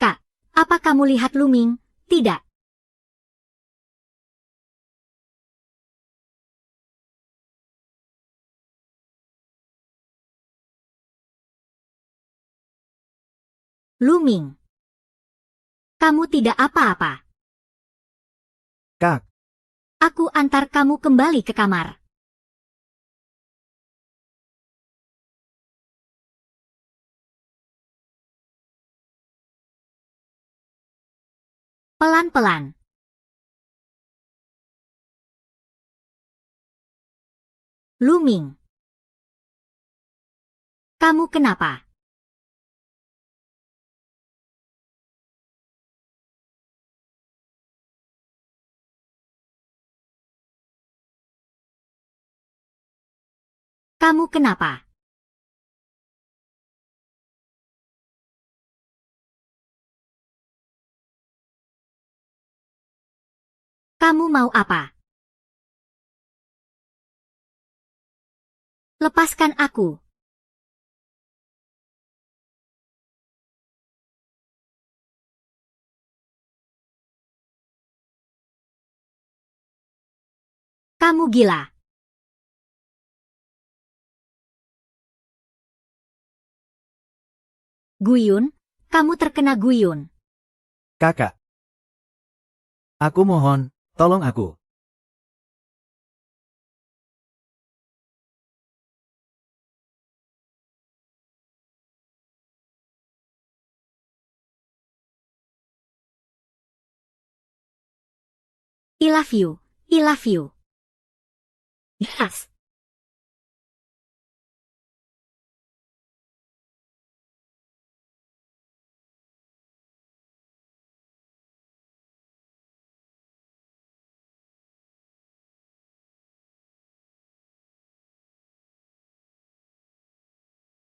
Kak, apa kamu lihat Luming? Tidak. Luming. Kamu tidak apa-apa. Kak, Aku antar kamu kembali ke kamar. Pelan-pelan. Luming. Kamu kenapa? Kamu kenapa? Kamu mau apa? Lepaskan aku. Kamu gila. Guyun, kamu terkena Guyun. Kakak. Aku mohon, tolong aku. I love you. I love you. Yes.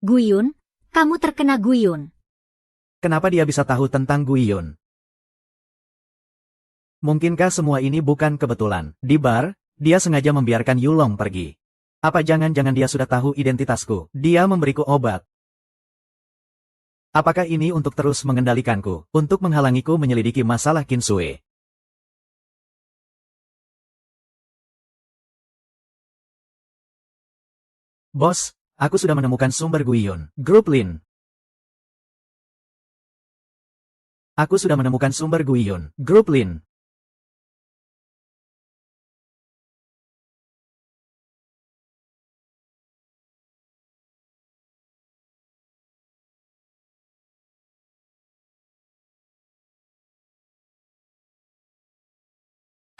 Guyun, kamu terkena Guyun. Kenapa dia bisa tahu tentang Guiyun? Mungkinkah semua ini bukan kebetulan? Di bar, dia sengaja membiarkan Yulong pergi. Apa jangan-jangan dia sudah tahu identitasku? Dia memberiku obat. Apakah ini untuk terus mengendalikanku, untuk menghalangiku menyelidiki masalah Kinsue? Bos, aku sudah menemukan sumber Guiyun. Grup Lin. Aku sudah menemukan sumber Guiyun. Grup Lin.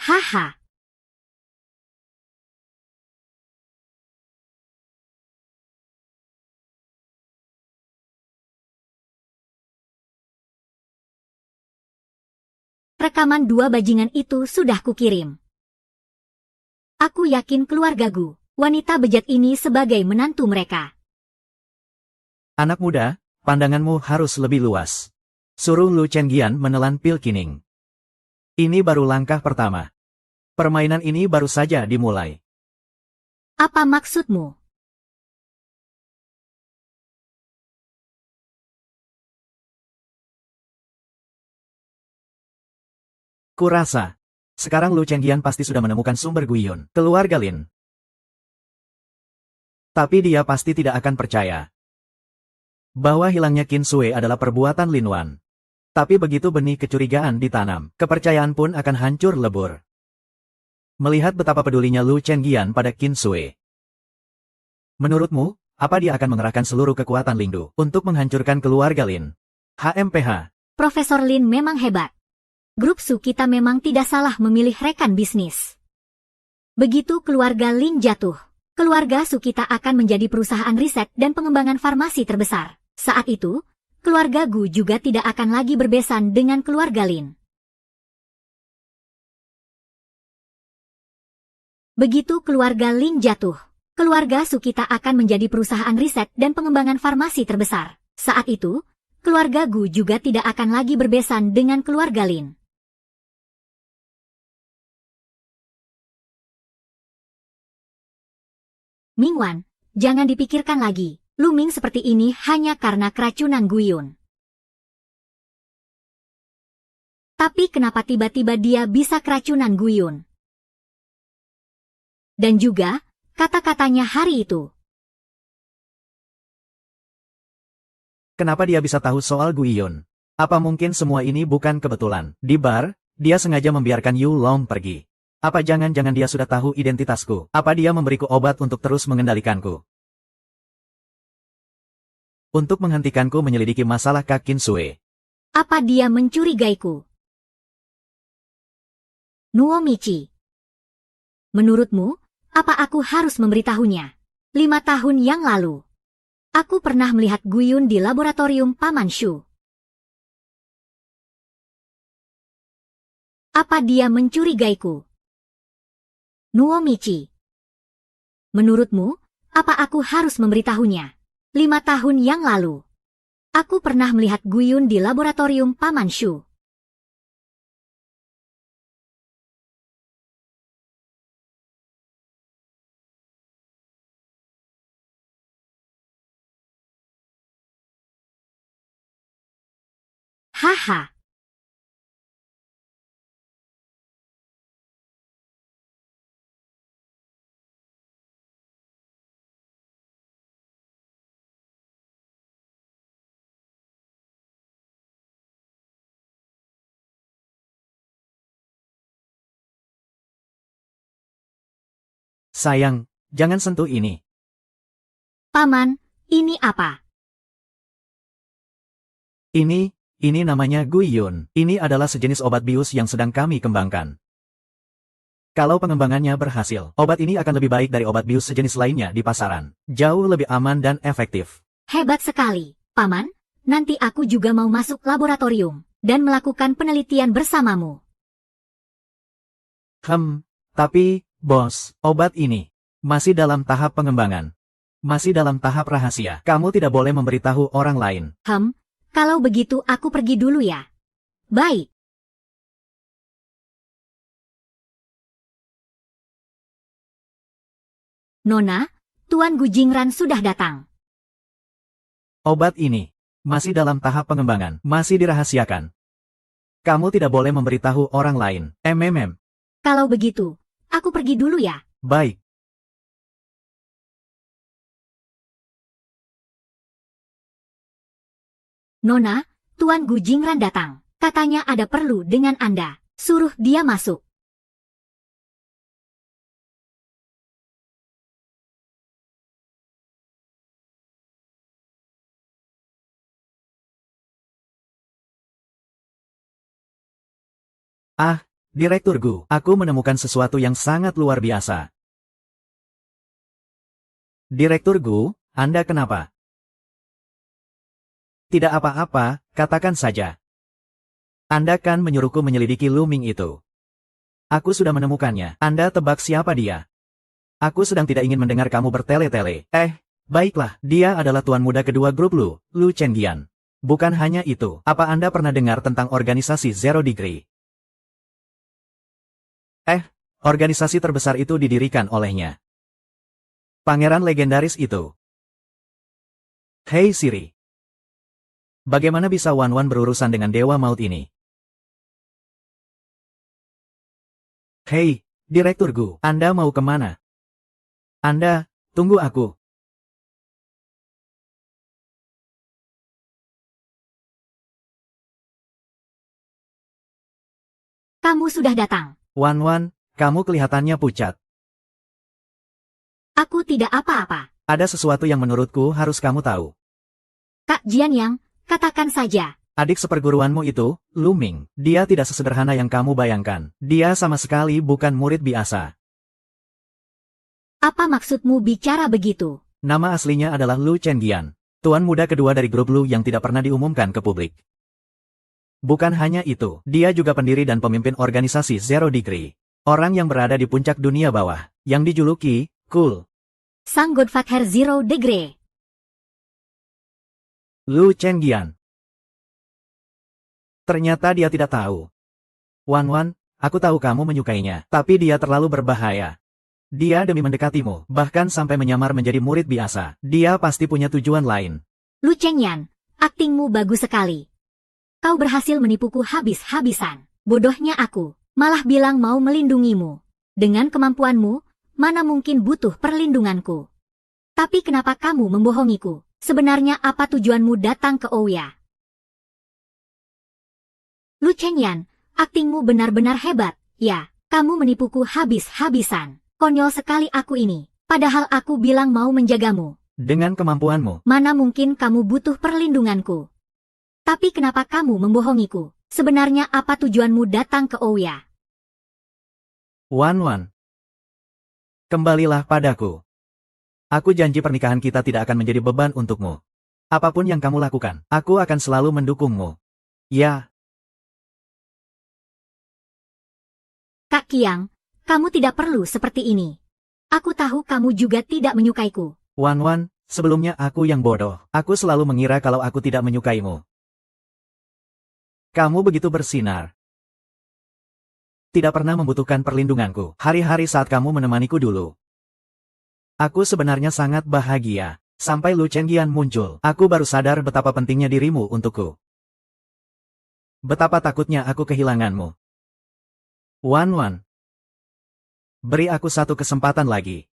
Haha. Rekaman 2 bajingan itu sudah kukirim. Aku yakin keluargaku, wanita bejat ini sebagai menantu mereka. Anak muda, pandanganmu harus lebih luas. Suruh Lu Chenggian menelan pil kining. Ini baru langkah pertama. Permainan ini baru saja dimulai. Apa maksudmu? Kurasa. Sekarang Lu Chenggian pasti sudah menemukan sumber Guiyun. Keluarga Lin. Tapi dia pasti tidak akan percaya bahwa hilangnya Kinsue adalah perbuatan Lin Wan. Tapi begitu benih kecurigaan ditanam, kepercayaan pun akan hancur lebur. Melihat betapa pedulinya Lu Chenggian pada Kinsue. Menurutmu, apa dia akan mengerahkan seluruh kekuatan Lingdu untuk menghancurkan keluarga Lin? HMPH. Profesor Lin memang hebat. Grup Su kita memang tidak salah memilih rekan bisnis. Begitu keluarga Lin jatuh, keluarga Su kita akan menjadi perusahaan riset dan pengembangan farmasi terbesar. Saat itu, keluarga Gu juga tidak akan lagi berbesan dengan keluarga Lin. Begitu keluarga Lin jatuh, keluarga Su kita akan menjadi perusahaan riset dan pengembangan farmasi terbesar. Saat itu, keluarga Gu juga tidak akan lagi berbesan dengan keluarga Lin. Mingwan, jangan dipikirkan lagi. Lu Ming seperti ini hanya karena keracunan Guyun. Tapi kenapa tiba-tiba dia bisa keracunan Guyun? Dan juga, kata-katanya hari itu. Kenapa dia bisa tahu soal Guiyun? Apa mungkin semua ini bukan kebetulan? Di bar, dia sengaja membiarkan Yu Long pergi. Apa jangan-jangan dia sudah tahu identitasku? Apa dia memberiku obat untuk terus mengendalikanku? Untuk menghentikanku menyelidiki masalah Kak Kinsue. Apa dia mencurigaiku? Nuomichi. Menurutmu, apa aku harus memberitahunya? 5 tahun yang lalu, aku pernah melihat Guyun di laboratorium Paman Shu. Apa dia mencurigaiku? Nuomichi. Menurutmu, apa aku harus memberitahunya? 5 tahun yang lalu, aku pernah melihat Guyun di laboratorium Paman Shu. Haha. Sayang, jangan sentuh ini. Paman, ini apa? Ini namanya Guiyun. Ini adalah sejenis obat bius yang sedang kami kembangkan. Kalau pengembangannya berhasil, obat ini akan lebih baik dari obat bius sejenis lainnya di pasaran. Jauh lebih aman dan efektif. Hebat sekali, Paman. Nanti aku juga mau masuk laboratorium dan melakukan penelitian bersamamu. Tapi, bos, obat ini masih dalam tahap pengembangan. Masih dalam tahap rahasia. Kamu tidak boleh memberitahu orang lain. Kalau begitu aku pergi dulu ya. Baik. Nona, Tuan Gu Jingran sudah datang. Obat ini masih dalam tahap pengembangan, masih dirahasiakan. Kamu tidak boleh memberitahu orang lain. Kalau begitu, aku pergi dulu ya. Baik. Nona, Tuan Gu Jingran datang. Katanya ada perlu dengan Anda. Suruh dia masuk. Direktur Gu, aku menemukan sesuatu yang sangat luar biasa. Direktur Gu, Anda kenapa? Tidak apa-apa, katakan saja. Anda kan menyuruhku menyelidiki Luming itu. Aku sudah menemukannya. Anda tebak siapa dia? Aku sedang tidak ingin mendengar kamu bertele-tele. Baiklah, dia adalah tuan muda kedua grup Lu Chenggian. Bukan hanya itu, apa Anda pernah dengar tentang organisasi Zero Degree? Organisasi terbesar itu didirikan olehnya. Pangeran legendaris itu. Hei Siri. Bagaimana bisa Wan berurusan dengan Dewa Maut ini? Hei, Direktur Gu, Anda mau kemana? Anda, tunggu aku. Kamu sudah datang. Wan, kamu kelihatannya pucat. Aku tidak apa-apa. Ada sesuatu yang menurutku harus kamu tahu. Kak Jianyang, katakan saja. Adik seperguruanmu itu, Luming, dia tidak sesederhana yang kamu bayangkan. Dia sama sekali bukan murid biasa. Apa maksudmu bicara begitu? Nama aslinya adalah Lu Chenggian, tuan muda kedua dari grup Lu yang tidak pernah diumumkan ke publik. Bukan hanya itu, dia juga pendiri dan pemimpin organisasi Zero Degree. Orang yang berada di puncak dunia bawah, yang dijuluki, Cool. Sang Godfather Zero Degree. Lu Chenggian. Ternyata dia tidak tahu. Wan, aku tahu kamu menyukainya, tapi dia terlalu berbahaya. Dia demi mendekatimu, bahkan sampai menyamar menjadi murid biasa. Dia pasti punya tujuan lain. Lu Chengyan, aktingmu bagus sekali. Kau berhasil menipuku habis-habisan. Bodohnya aku, malah bilang mau melindungimu. Dengan kemampuanmu, mana mungkin butuh perlindunganku. Tapi kenapa kamu membohongiku? Sebenarnya apa tujuanmu datang ke Ouya? Lu Chengyan, aktingmu benar-benar hebat. Ya, kamu menipuku habis-habisan. Konyol sekali aku ini. Padahal aku bilang mau menjagamu. Dengan kemampuanmu, mana mungkin kamu butuh perlindunganku? Tapi kenapa kamu membohongiku? Sebenarnya apa tujuanmu datang ke Ouya? Wan. Kembalilah padaku. Aku janji pernikahan kita tidak akan menjadi beban untukmu. Apapun yang kamu lakukan, aku akan selalu mendukungmu. Ya. Kak Qiang, kamu tidak perlu seperti ini. Aku tahu kamu juga tidak menyukaiku. Wan, sebelumnya aku yang bodoh. Aku selalu mengira kalau aku tidak menyukaimu. Kamu begitu bersinar. Tidak pernah membutuhkan perlindunganku. Hari-hari saat kamu menemaniku dulu. Aku sebenarnya sangat bahagia. Sampai Lu Chenggian muncul, aku baru sadar betapa pentingnya dirimu untukku. Betapa takutnya aku kehilanganmu. Wan. Beri aku satu kesempatan lagi.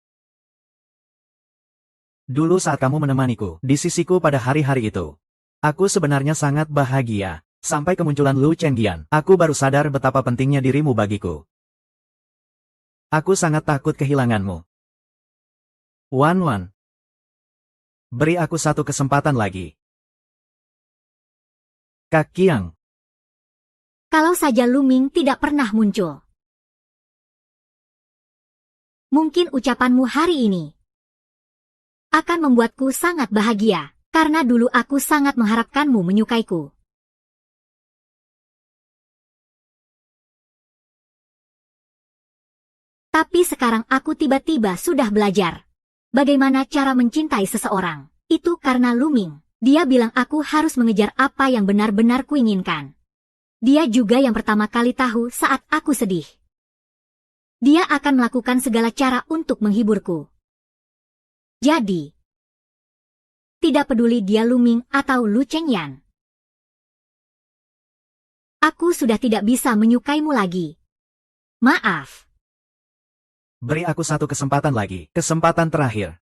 Dulu saat kamu menemaniku, di sisiku pada hari-hari itu. Aku sebenarnya sangat bahagia. Sampai kemunculan Lu Chenggian, aku baru sadar betapa pentingnya dirimu bagiku. Aku sangat takut kehilanganmu. Wan Wan. Beri aku satu kesempatan lagi. Kak Qiang. Kalau saja Lu Ming tidak pernah muncul. Mungkin ucapanmu hari ini akan membuatku sangat bahagia, karena dulu aku sangat mengharapkanmu menyukaiku. Tapi sekarang aku tiba-tiba sudah belajar bagaimana cara mencintai seseorang. Itu karena Lu Ming. Dia bilang aku harus mengejar apa yang benar-benar kuinginkan. Dia juga yang pertama kali tahu saat aku sedih. Dia akan melakukan segala cara untuk menghiburku. Jadi, tidak peduli dia Lu Ming atau Lu Chengyan, aku sudah tidak bisa menyukaimu lagi. Maaf. Beri aku satu kesempatan lagi. Kesempatan terakhir.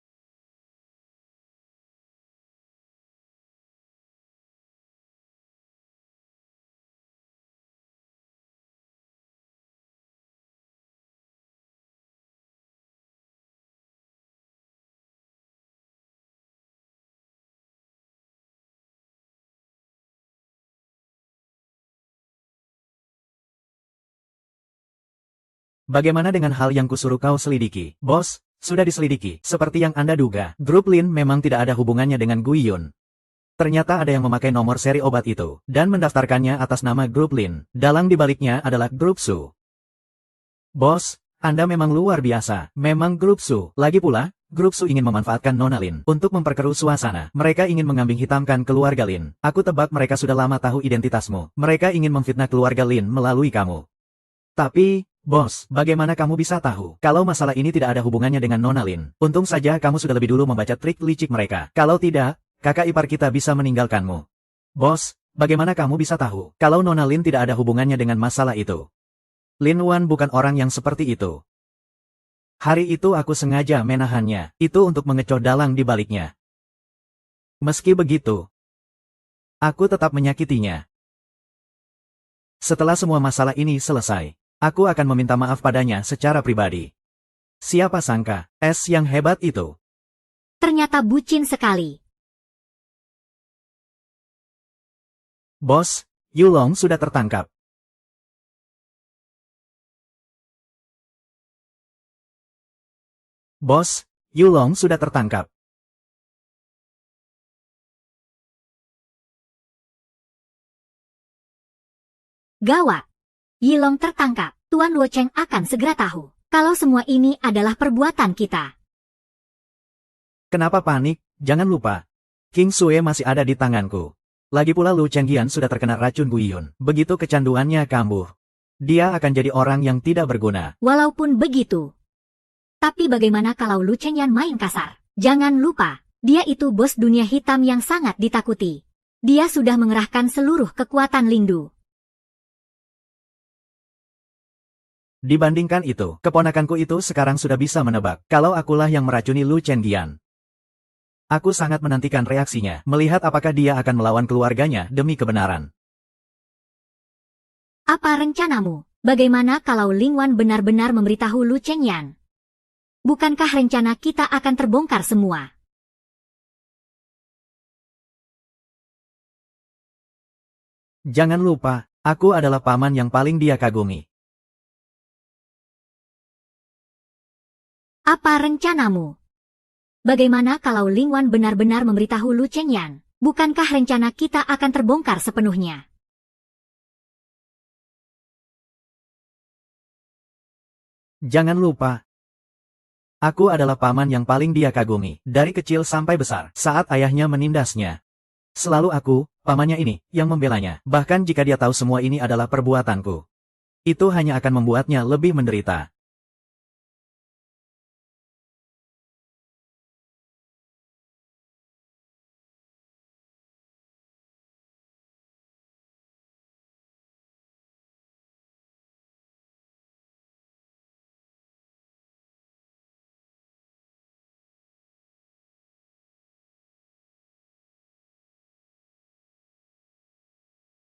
Bagaimana dengan hal yang kusuruh kau selidiki? Bos, sudah diselidiki. Seperti yang Anda duga, grup Lin memang tidak ada hubungannya dengan Gui Yun. Ternyata ada yang memakai nomor seri obat itu, dan mendaftarkannya atas nama grup Lin. Dalang dibaliknya adalah grup Su. Bos, Anda memang luar biasa. Memang grup Su. Lagi pula, grup Su ingin memanfaatkan Nona Lin untuk memperkeruh suasana. Mereka ingin mengambing hitamkan keluarga Lin. Aku tebak mereka sudah lama tahu identitasmu. Mereka ingin memfitnah keluarga Lin melalui kamu. Tapi, bos, bagaimana kamu bisa tahu kalau masalah ini tidak ada hubungannya dengan Nona Lin? Untung saja kamu sudah lebih dulu membaca trik licik mereka. Kalau tidak, kakak ipar kita bisa meninggalkanmu. Bos, bagaimana kamu bisa tahu kalau Nona Lin tidak ada hubungannya dengan masalah itu? Lin Wan bukan orang yang seperti itu. Hari itu aku sengaja menahannya, itu untuk mengecoh dalang di baliknya. Meski begitu, aku tetap menyakitinya. Setelah semua masalah ini selesai, aku akan meminta maaf padanya secara pribadi. Siapa sangka, es yang hebat itu Ternyata bucin sekali. Bos, Yulong sudah tertangkap. Bos, Yulong sudah tertangkap. Gawat. Yilong tertangkap. Tuan Luocheng akan segera tahu kalau semua ini adalah perbuatan kita. Kenapa panik? Jangan lupa, King Sue masih ada di tanganku. Lagi pula Lu Chengqian sudah terkena racun Guiyun. Begitu kecanduannya kambuh, dia akan jadi orang yang tidak berguna. Walaupun begitu, tapi bagaimana kalau Lu Chengyan main kasar? Jangan lupa, dia itu bos dunia hitam yang sangat ditakuti. Dia sudah mengerahkan seluruh kekuatan Lindu. Dibandingkan itu, keponakanku itu sekarang sudah bisa menebak kalau akulah yang meracuni Lu Chengqian. Aku sangat menantikan reaksinya, melihat apakah dia akan melawan keluarganya demi kebenaran. Apa rencanamu? Bagaimana kalau Ling Wan benar-benar memberitahu Lu Chengyan? Bukankah rencana kita akan terbongkar semua? Jangan lupa, aku adalah paman yang paling dia kagumi. Apa rencanamu? Bagaimana kalau Ling Wan benar-benar memberitahu Lu Chengyan? Bukankah rencana kita akan terbongkar sepenuhnya? Jangan lupa, aku adalah paman yang paling dia kagumi, dari kecil sampai besar. Saat ayahnya menindasnya, selalu aku, pamannya ini, yang membelanya. Bahkan jika dia tahu semua ini adalah perbuatanku, itu hanya akan membuatnya lebih menderita.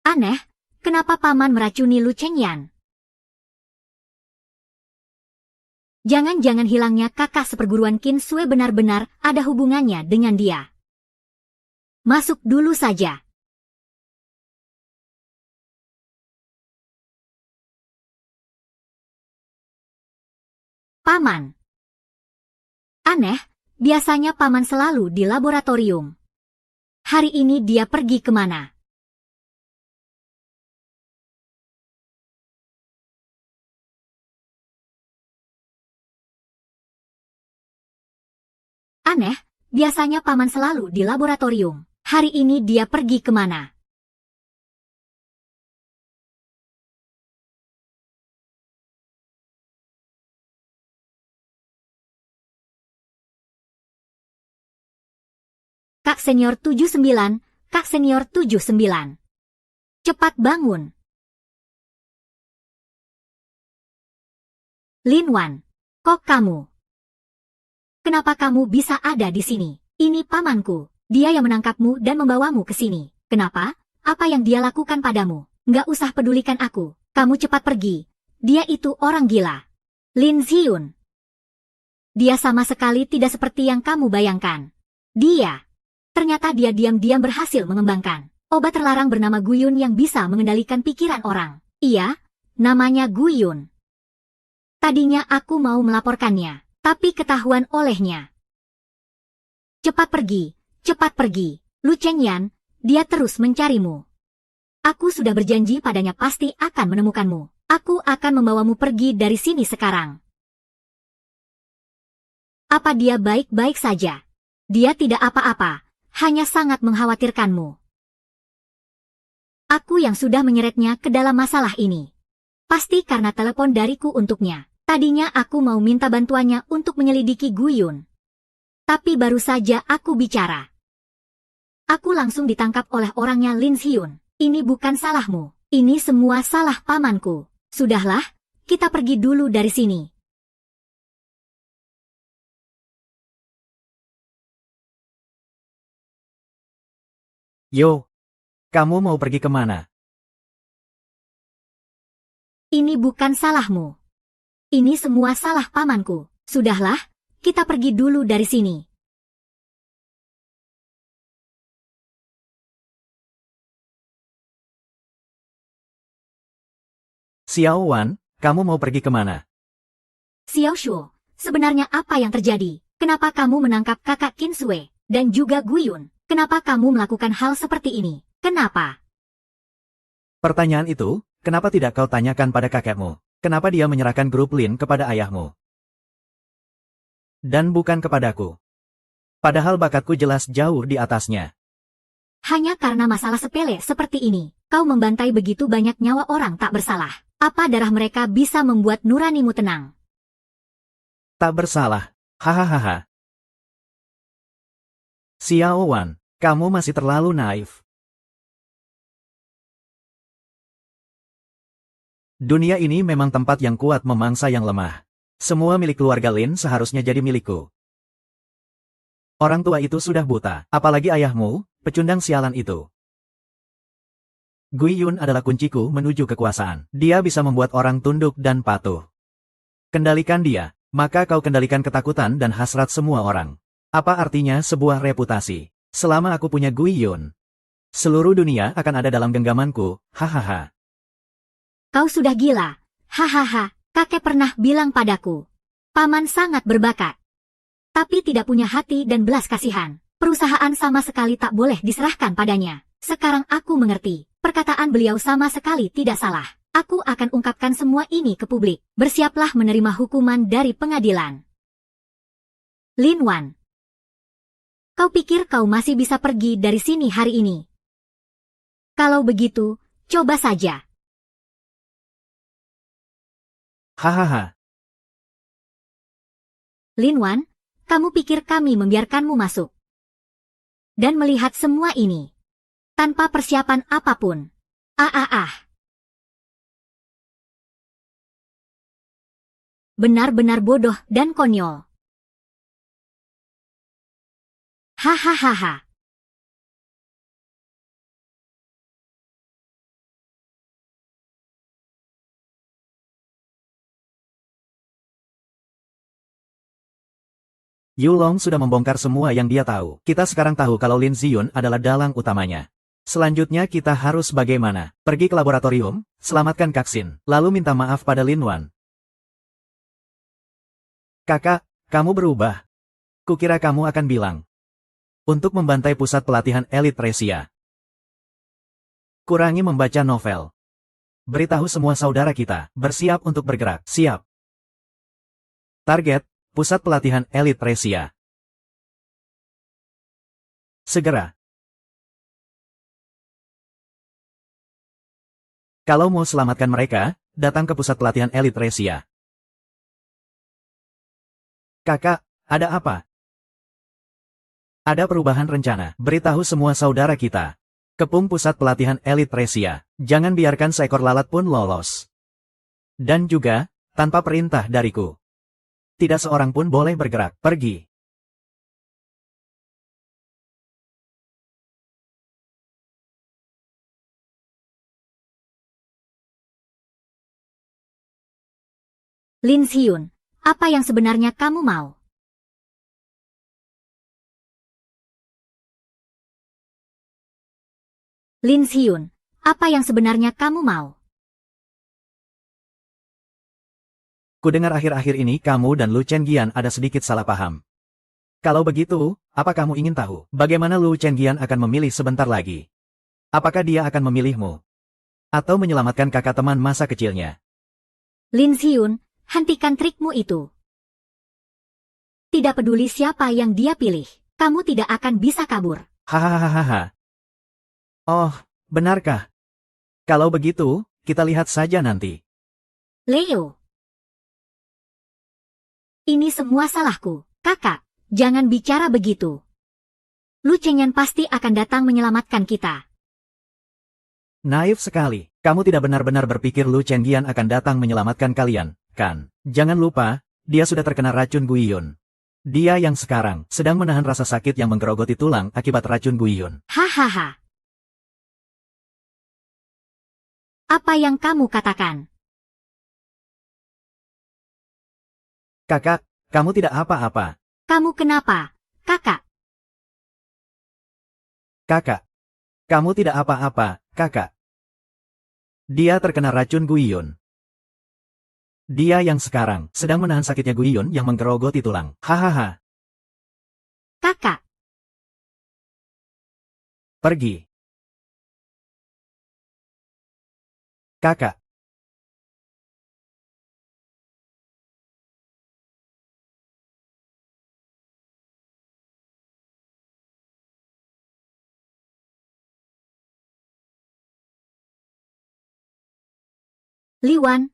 Aneh, kenapa paman meracuni Lu Chengyan? Jangan-jangan hilangnya kakak seperguruan Qin Sui benar-benar ada hubungannya dengan dia. Masuk dulu saja. Paman. Aneh, biasanya paman selalu di laboratorium. Hari ini dia pergi kemana? Aneh, biasanya paman selalu di laboratorium. Hari ini dia pergi kemana? Kak Senior 79, Kak Senior 79. Cepat bangun. Lin Wan, kok kamu? Kenapa kamu bisa ada di sini? Ini pamanku. Dia yang menangkapmu dan membawamu ke sini. Kenapa? Apa yang dia lakukan padamu? Nggak usah pedulikan aku. Kamu cepat pergi. Dia itu orang gila. Lin Xiun. Dia sama sekali tidak seperti yang kamu bayangkan. Ternyata dia diam-diam berhasil mengembangkan obat terlarang bernama Guyun yang bisa mengendalikan pikiran orang. Iya, namanya Guyun. Tadinya aku mau melaporkannya, tapi ketahuan olehnya. Cepat pergi, Lu Chengyan, dia terus mencarimu. Aku sudah berjanji padanya pasti akan menemukanmu. Aku akan membawamu pergi dari sini sekarang. Apa dia baik-baik saja? Dia tidak apa-apa, hanya sangat mengkhawatirkanmu. Aku yang sudah menyeretnya ke dalam masalah ini. Pasti karena telepon dariku untuknya. Tadinya aku mau minta bantuannya untuk menyelidiki Guyun. Tapi baru saja aku bicara, aku langsung ditangkap oleh orangnya Lin Xiun. Ini bukan salahmu. Ini semua salah pamanku. Sudahlah, kita pergi dulu dari sini. Yo, kamu mau pergi kemana? Ini bukan salahmu. Ini semua salah pamanku. Sudahlah, kita pergi dulu dari sini. Xiao Wan, kamu mau pergi kemana? Xiao Shuo, sebenarnya apa yang terjadi? Kenapa kamu menangkap kakak Qin Sui dan juga Guyun? Kenapa kamu melakukan hal seperti ini? Kenapa? Pertanyaan itu, kenapa tidak kau tanyakan pada kakekmu? Kenapa dia menyerahkan grup Lin kepada ayahmu? Dan bukan kepadaku. Padahal bakatku jelas jauh di atasnya. Hanya karena masalah sepele seperti ini, kau membantai begitu banyak nyawa orang tak bersalah. Apa darah mereka bisa membuat nuranimu tenang? Tak bersalah. Hahaha. Xiao Wan, kamu masih terlalu naif. Dunia ini memang tempat yang kuat memangsa yang lemah. Semua milik keluarga Lin seharusnya jadi milikku. Orang tua itu sudah buta, apalagi ayahmu, pecundang sialan itu. Guyun adalah kunciku menuju kekuasaan. Dia bisa membuat orang tunduk dan patuh. Kendalikan dia, maka kau kendalikan ketakutan dan hasrat semua orang. Apa artinya sebuah reputasi? Selama aku punya Guyun, seluruh dunia akan ada dalam genggamanku, hahaha. Kau sudah gila. Hahaha, kakek pernah bilang padaku. Paman sangat berbakat. Tapi tidak punya hati dan belas kasihan. Perusahaan sama sekali tak boleh diserahkan padanya. Sekarang aku mengerti. Perkataan beliau sama sekali tidak salah. Aku akan ungkapkan semua ini ke publik. Bersiaplah menerima hukuman dari pengadilan. Lin Wan. Kau pikir kau masih bisa pergi dari sini hari ini? Kalau begitu, coba saja. Hahaha. Lin Wan, kamu pikir kami membiarkanmu masuk dan melihat semua ini tanpa persiapan apapun? Benar-benar bodoh dan konyol. Hahaha. Yulong sudah membongkar semua yang dia tahu. Kita sekarang tahu kalau Lin Ziyun adalah dalang utamanya. Selanjutnya kita harus bagaimana? Pergi ke laboratorium, selamatkan Kaksin, lalu minta maaf pada Lin Wan. Kakak, kamu berubah. Kukira kamu akan bilang. Untuk membantai pusat pelatihan elit Resia. Kurangi membaca novel. Beritahu semua saudara kita, bersiap untuk bergerak. Siap. Target, pusat pelatihan elit Resia. Segera. Kalau mau selamatkan mereka, datang ke pusat pelatihan elit Resia. Kakak, ada apa? Ada perubahan rencana. Beritahu semua saudara kita. Kepung pusat pelatihan elit Resia. Jangan biarkan seekor lalat pun lolos. Dan juga, tanpa perintah dariku. Tidak seorang pun boleh bergerak. Pergi. Lin Ziyun, apa yang sebenarnya kamu mau? Lin Ziyun, apa yang sebenarnya kamu mau? Kudengar akhir-akhir ini kamu dan Lu Chenggian ada sedikit salah paham. Kalau begitu, apa kamu ingin tahu? Bagaimana Lu Chenggian akan memilih sebentar lagi? Apakah dia akan memilihmu? Atau menyelamatkan kakak teman masa kecilnya? Lin Ziyun, hentikan trikmu itu. Tidak peduli siapa yang dia pilih, kamu tidak akan bisa kabur. Hahaha. Oh, benarkah? Kalau begitu, kita lihat saja nanti. Leo. Ini semua salahku. Kakak, jangan bicara begitu. Lu Chengyan pasti akan datang menyelamatkan kita. Naif sekali. Kamu tidak benar-benar berpikir Lu Chenggian akan datang menyelamatkan kalian, kan? Jangan lupa, dia sudah terkena racun Guiyun. Dia yang sekarang sedang menahan rasa sakit yang menggerogoti tulang akibat racun Guiyun. Hahaha. Apa yang kamu katakan? Kakak, kamu tidak apa-apa. Kamu kenapa, kakak? Kakak. Kamu tidak apa-apa, kakak. Dia terkena racun Guiyun. Dia yang sekarang sedang menahan sakitnya Guiyun yang menggerogoti tulang. Hahaha. Kakak, Pergi. Kakak. Li Wan,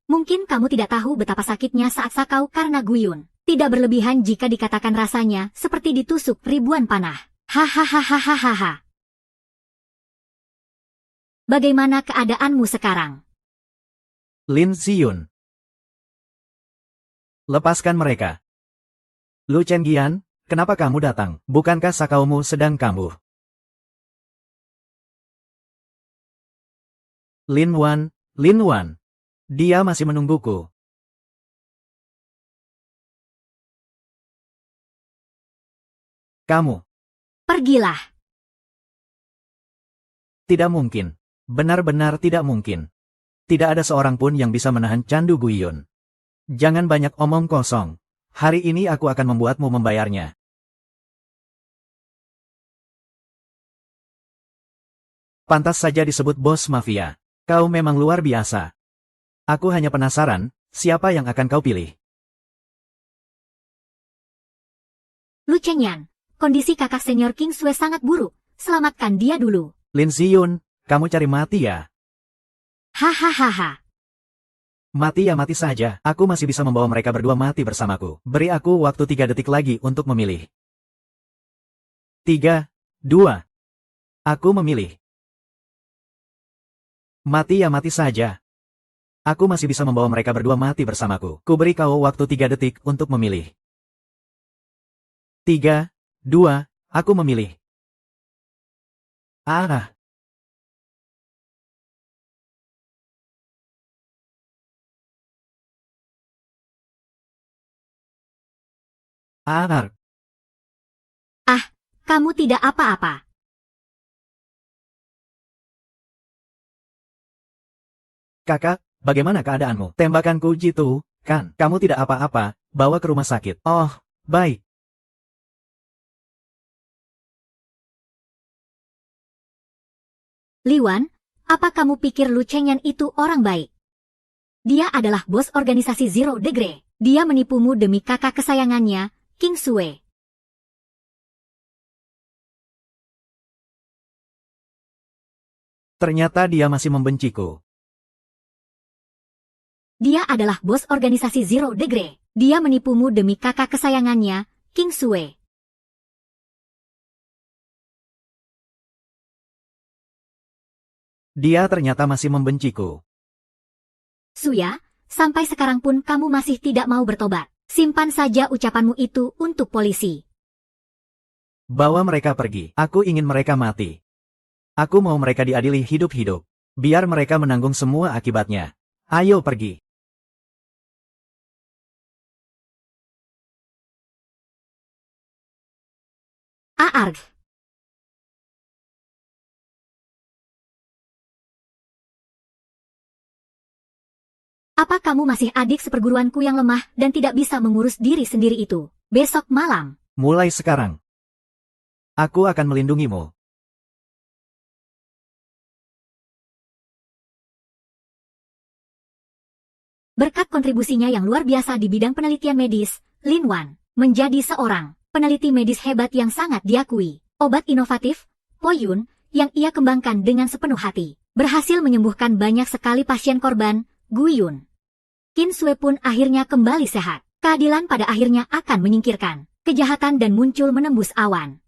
mungkin kamu tidak tahu betapa sakitnya saat sakau karena Guiyun. Tidak berlebihan jika dikatakan rasanya seperti ditusuk ribuan panah. Hahaha. Bagaimana keadaanmu sekarang? Lin Ziyun. Lepaskan mereka. Lu Chenggian, kenapa kamu datang? Bukankah sakaumu sedang kambuh? Lin Wan. Dia masih menungguku. Kamu. Pergilah. Tidak mungkin. Benar-benar tidak mungkin. Tidak ada seorang pun yang bisa menahan candu Guiyun. Jangan banyak omong kosong. Hari ini aku akan membuatmu membayarnya. Pantas saja disebut bos mafia. Kau memang luar biasa. Aku hanya penasaran, siapa yang akan kau pilih? Lu Chengyan, kondisi kakak senior King Sue sangat buruk. Selamatkan dia dulu. Lin Ziyun, kamu cari mati ya? Hahaha. Mati ya mati saja, aku masih bisa membawa mereka berdua mati bersamaku. Beri aku waktu 3 detik lagi untuk memilih. 3, 2. Aku memilih. Mati ya mati saja. Aku masih bisa membawa mereka berdua mati bersamaku. Kuberi kau waktu 3 detik untuk memilih. 3, 2, aku memilih. Ah. Arg. Kamu tidak apa-apa. Kakak, bagaimana keadaanmu? Tembakanku jitu, kan? Kamu tidak apa-apa, bawa ke rumah sakit. Oh, baik. Liwan, apa kamu pikir Lu Chengyan itu orang baik? Dia adalah bos organisasi Zero Degree. Dia menipumu demi kakak kesayangannya, King Sue. Ternyata dia masih membenciku. Dia adalah bos organisasi Zero Degree. Dia menipumu demi kakak kesayangannya, King Sue. Dia ternyata masih membenciku. Suya, sampai sekarang pun kamu masih tidak mau bertobat. Simpan saja ucapanmu itu untuk polisi. Bawa mereka pergi. Aku ingin mereka mati. Aku mau mereka diadili hidup-hidup. Biar mereka menanggung semua akibatnya. Ayo pergi. Aarg. Apa kamu masih adik seperguruanku yang lemah dan tidak bisa mengurus diri sendiri itu? Besok malam. Mulai sekarang. Aku akan melindungimu. Berkat kontribusinya yang luar biasa di bidang penelitian medis, Lin Wan menjadi seorang peneliti medis hebat yang sangat diakui. Obat inovatif, Po Yun, yang ia kembangkan dengan sepenuh hati, berhasil menyembuhkan banyak sekali pasien korban, Gu Yun. Qin Sue pun akhirnya kembali sehat. Keadilan pada akhirnya akan menyingkirkan kejahatan dan muncul menembus awan.